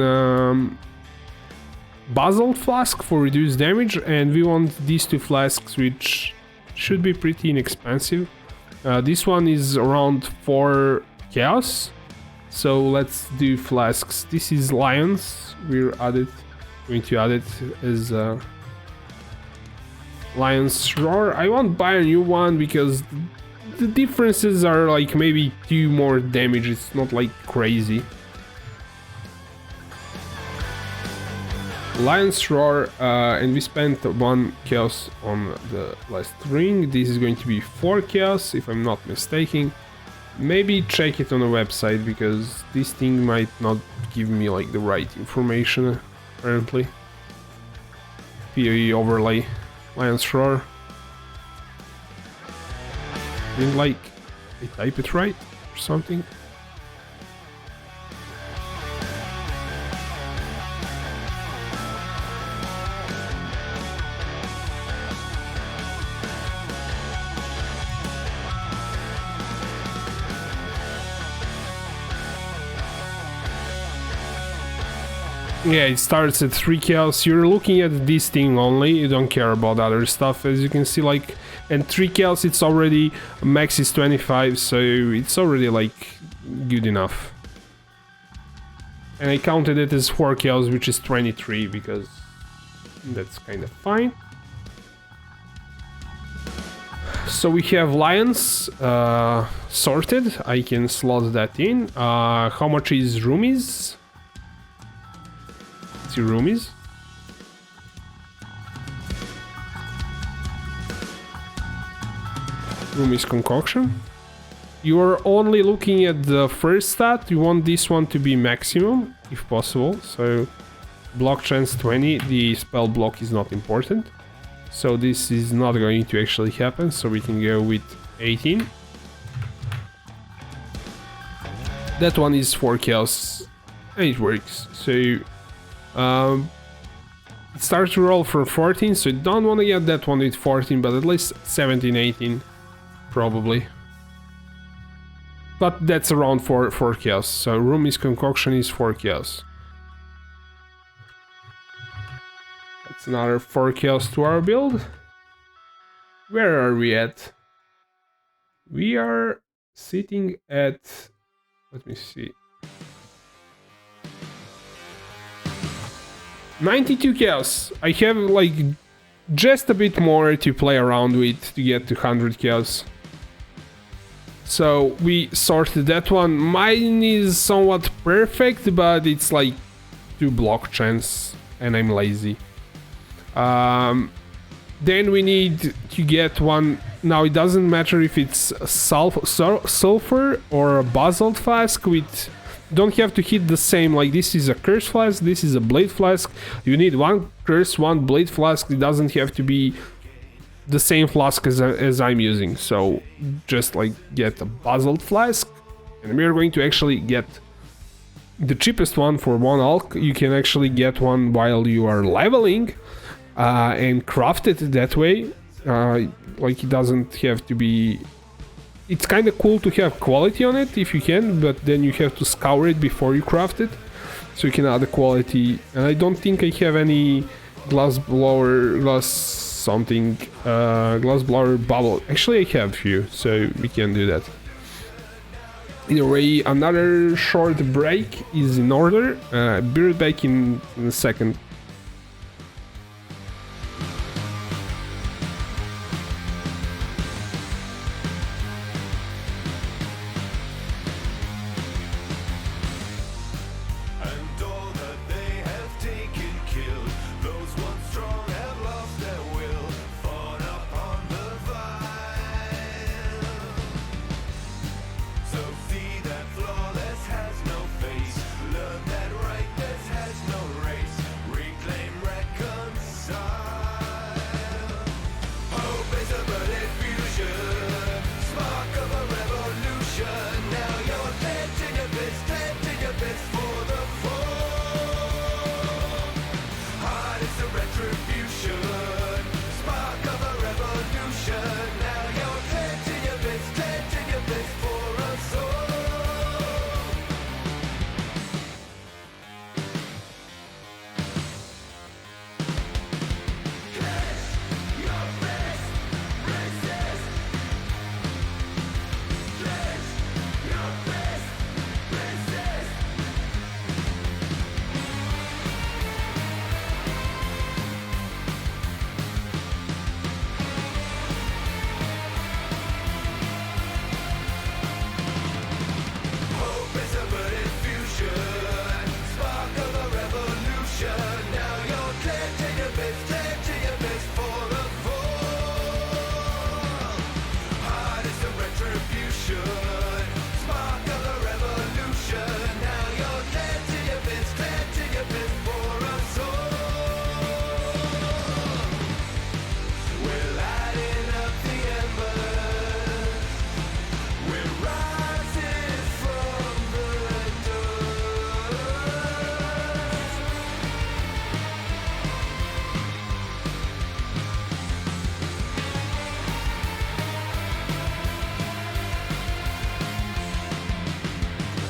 Basalt flask for reduced damage, and we want these 2 flasks which should be pretty inexpensive. This one is around 4 chaos. So let's do flasks. This is Lions. We're going to add it as Lion's Roar. I won't buy a new one because the differences are like maybe 2 more damage. It's not like crazy. Lion's Roar, and we spent 1 chaos on the last ring. This is going to be 4 chaos, if I'm not mistaken. Maybe check it on the website, because this thing might not give me like the right information, apparently. POE overlay, Lion's Roar. Didn't like I type it right or something. Yeah, it starts at 3 kills. You're looking at this thing only, you don't care about other stuff. As you can see, like, and 3 kills, it's already, max is 25, so it's already, like, good enough. And I counted it as 4 kills, which is 23, because that's kind of fine. So we have lions sorted, I can slot that in. How much is roomies? Roomies. Roomies concoction. You are only looking at the first stat. You want this one to be maximum if possible. So block chance 20. The spell block is not important. So this is not going to actually happen. So we can go with 18. That one is 4 kills and it works. So it starts to roll for 14, so you don't want to get that one with 14, but at least 17, 18, probably. But that's around 4 kills, so Roomies Concoction is 4 kills. That's another 4 kills to our build. Where are we at? We are sitting at... let me see... 92 kills. I have like just a bit more to play around with to get to 100 kills. So we sorted that one. Mine is somewhat perfect, but it's like 2 block chance and I'm lazy. Then we need to get one. Now it doesn't matter if it's a sulfur or a basalt flask with... don't have to hit the same, like this is a curse flask, this is a blade flask. You need one curse, one blade flask. It doesn't have to be the same flask as I'm using. So just like get a basalt flask, and we are going to actually get the cheapest one for 1 alk. You can actually get one while you are leveling and craft it that way. Like it doesn't have to be... it's kind of cool to have quality on it if you can, but then you have to scour it before you craft it, so you can add the quality. And I don't think I have any glass blower bubble. Actually I have a few, so we can do that. Either way, another short break is in order. Be right back in a second. Flawless has no face. Learn that rightness has no race.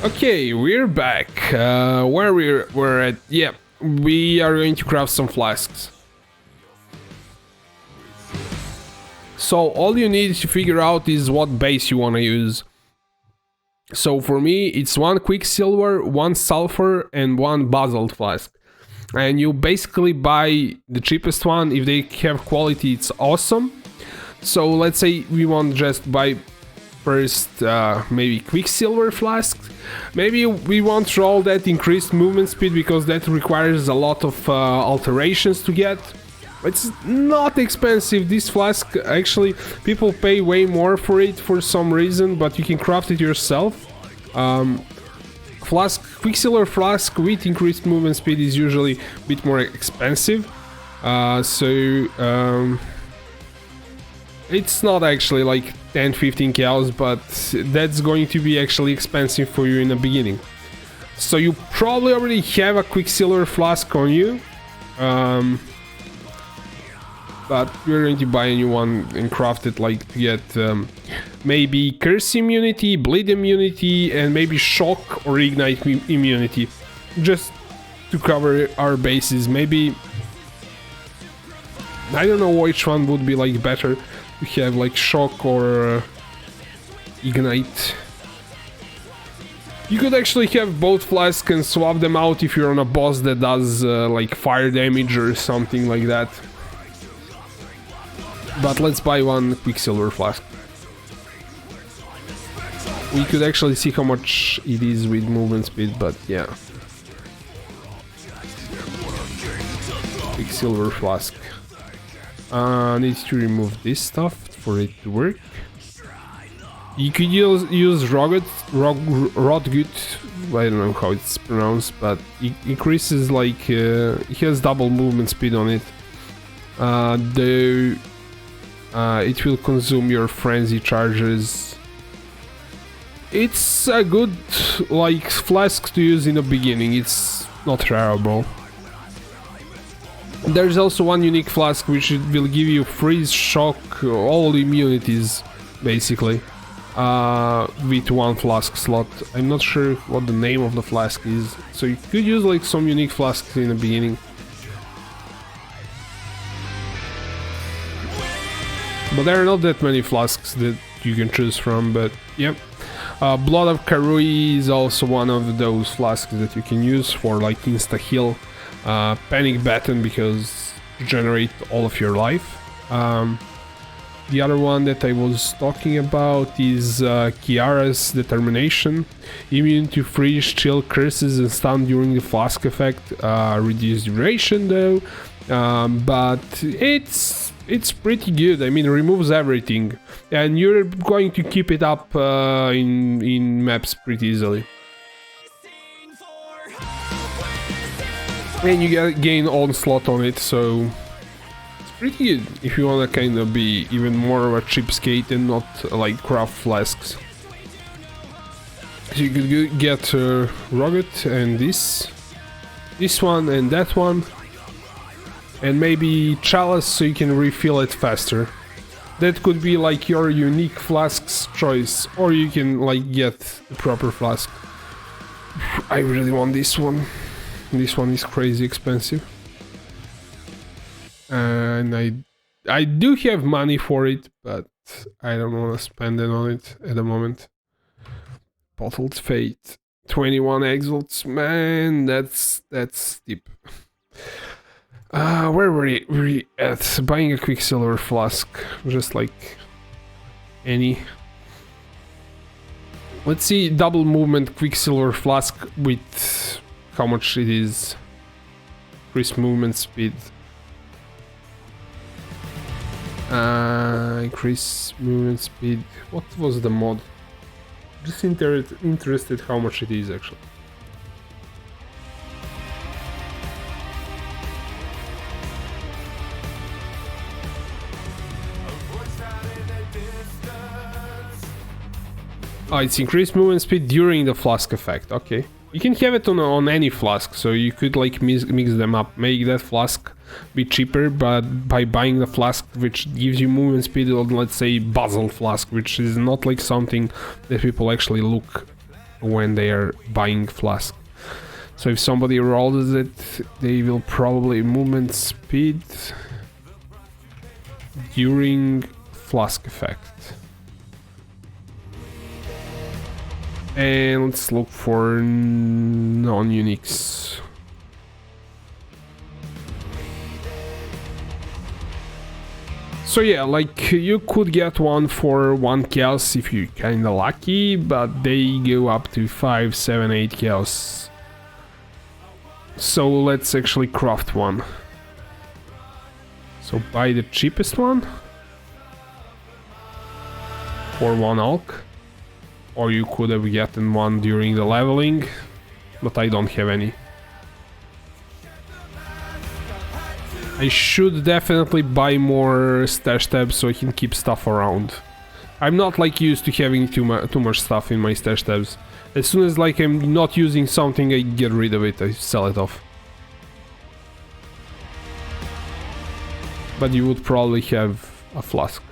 Okay, we're back. Where we're at? Yeah, we are going to craft some flasks. So all you need to figure out is what base you want to use. So for me, it's 1 quicksilver, 1 sulfur, and 1 basalt flask. And you basically buy the cheapest one. If they have quality, it's awesome. So let's say we want just buy first maybe quicksilver flask. Maybe we want all that increased movement speed because that requires a lot of alterations to get. It's not expensive. This flask, actually, people pay way more for it for some reason, but you can craft it yourself. Quicksilver flask with increased movement speed is usually a bit more expensive. It's not actually like 10-15 cows, but that's going to be actually expensive for you in the beginning. So you probably already have a quicksilver flask on you. But we're going to buy a new one and craft it like to get maybe curse immunity, bleed immunity, and maybe shock or ignite immunity. Just to cover our bases. Maybe... I don't know which one would be like better to have, like shock or ignite. You could actually have both flasks and swap them out if you're on a boss that does like fire damage or something like that. But let's buy 1 quicksilver flask. We could actually see how much it is with movement speed, but yeah. Quicksilver flask. Need to remove this stuff for it to work. You could use Rotgut. I don't know how it's pronounced, but it increases like it has double movement speed on it. It will consume your frenzy charges. It's a good like flask to use in the beginning. It's not terrible. There's also 1 unique flask which will give you freeze, shock, all immunities basically with 1 flask slot. I'm not sure what the name of the flask is, so you could use like some unique flasks in the beginning. But there are not that many flasks that you can choose from, but yep. Blood of Karui is also one of those flasks that you can use for like insta heal. Panic button because generate all of your life. The other one that I was talking about is Kiara's Determination. Immune to freeze, chill, curses and stun during the flask effect. Reduced duration though, but it's pretty good. I mean, removes everything, and you're going to keep it up in maps pretty easily. And you gain onslaught on it, so it's pretty good if you want to kind of be even more of a cheapskate and not like craft flasks. So you could get Rotgut and this one and that one, and maybe Chalice so you can refill it faster. That could be like your unique flask's choice, or you can like get the proper flask. I really want this one. This one is crazy expensive, and I do have money for it, but I don't want to spend it on it at the moment. Bottled Fate, 21 exalts, man, that's steep. Where were we at? Buying a quicksilver flask, just like any. Let's see, double movement quicksilver flask with how much it is. Increase movement speed. Increase movement speed. What was the mod? Just interested how much it is actually. Oh, it's increased movement speed during the flask effect. Okay. You can have it on any flask, so you could like mix them up, make that flask be cheaper, but by buying the flask which gives you movement speed on, let's say, Basalt flask, which is not like something that people actually look when they are buying flask. So if somebody rolls it, they will probably movement speed during flask effect. And let's look for non-uniques. So yeah, like you could get one for 1 chaos if you're kinda lucky, but they go up to 5, 7, 8 chaos. So let's actually craft one. So buy the cheapest one for 1 alk, or you could have gotten one during the leveling, but I don't have any. I should definitely buy more stash tabs so I can keep stuff around. I'm not like used to having too much stuff in my stash tabs. As soon as like I'm not using something, I get rid of it, I sell it off. But you would probably have a flask.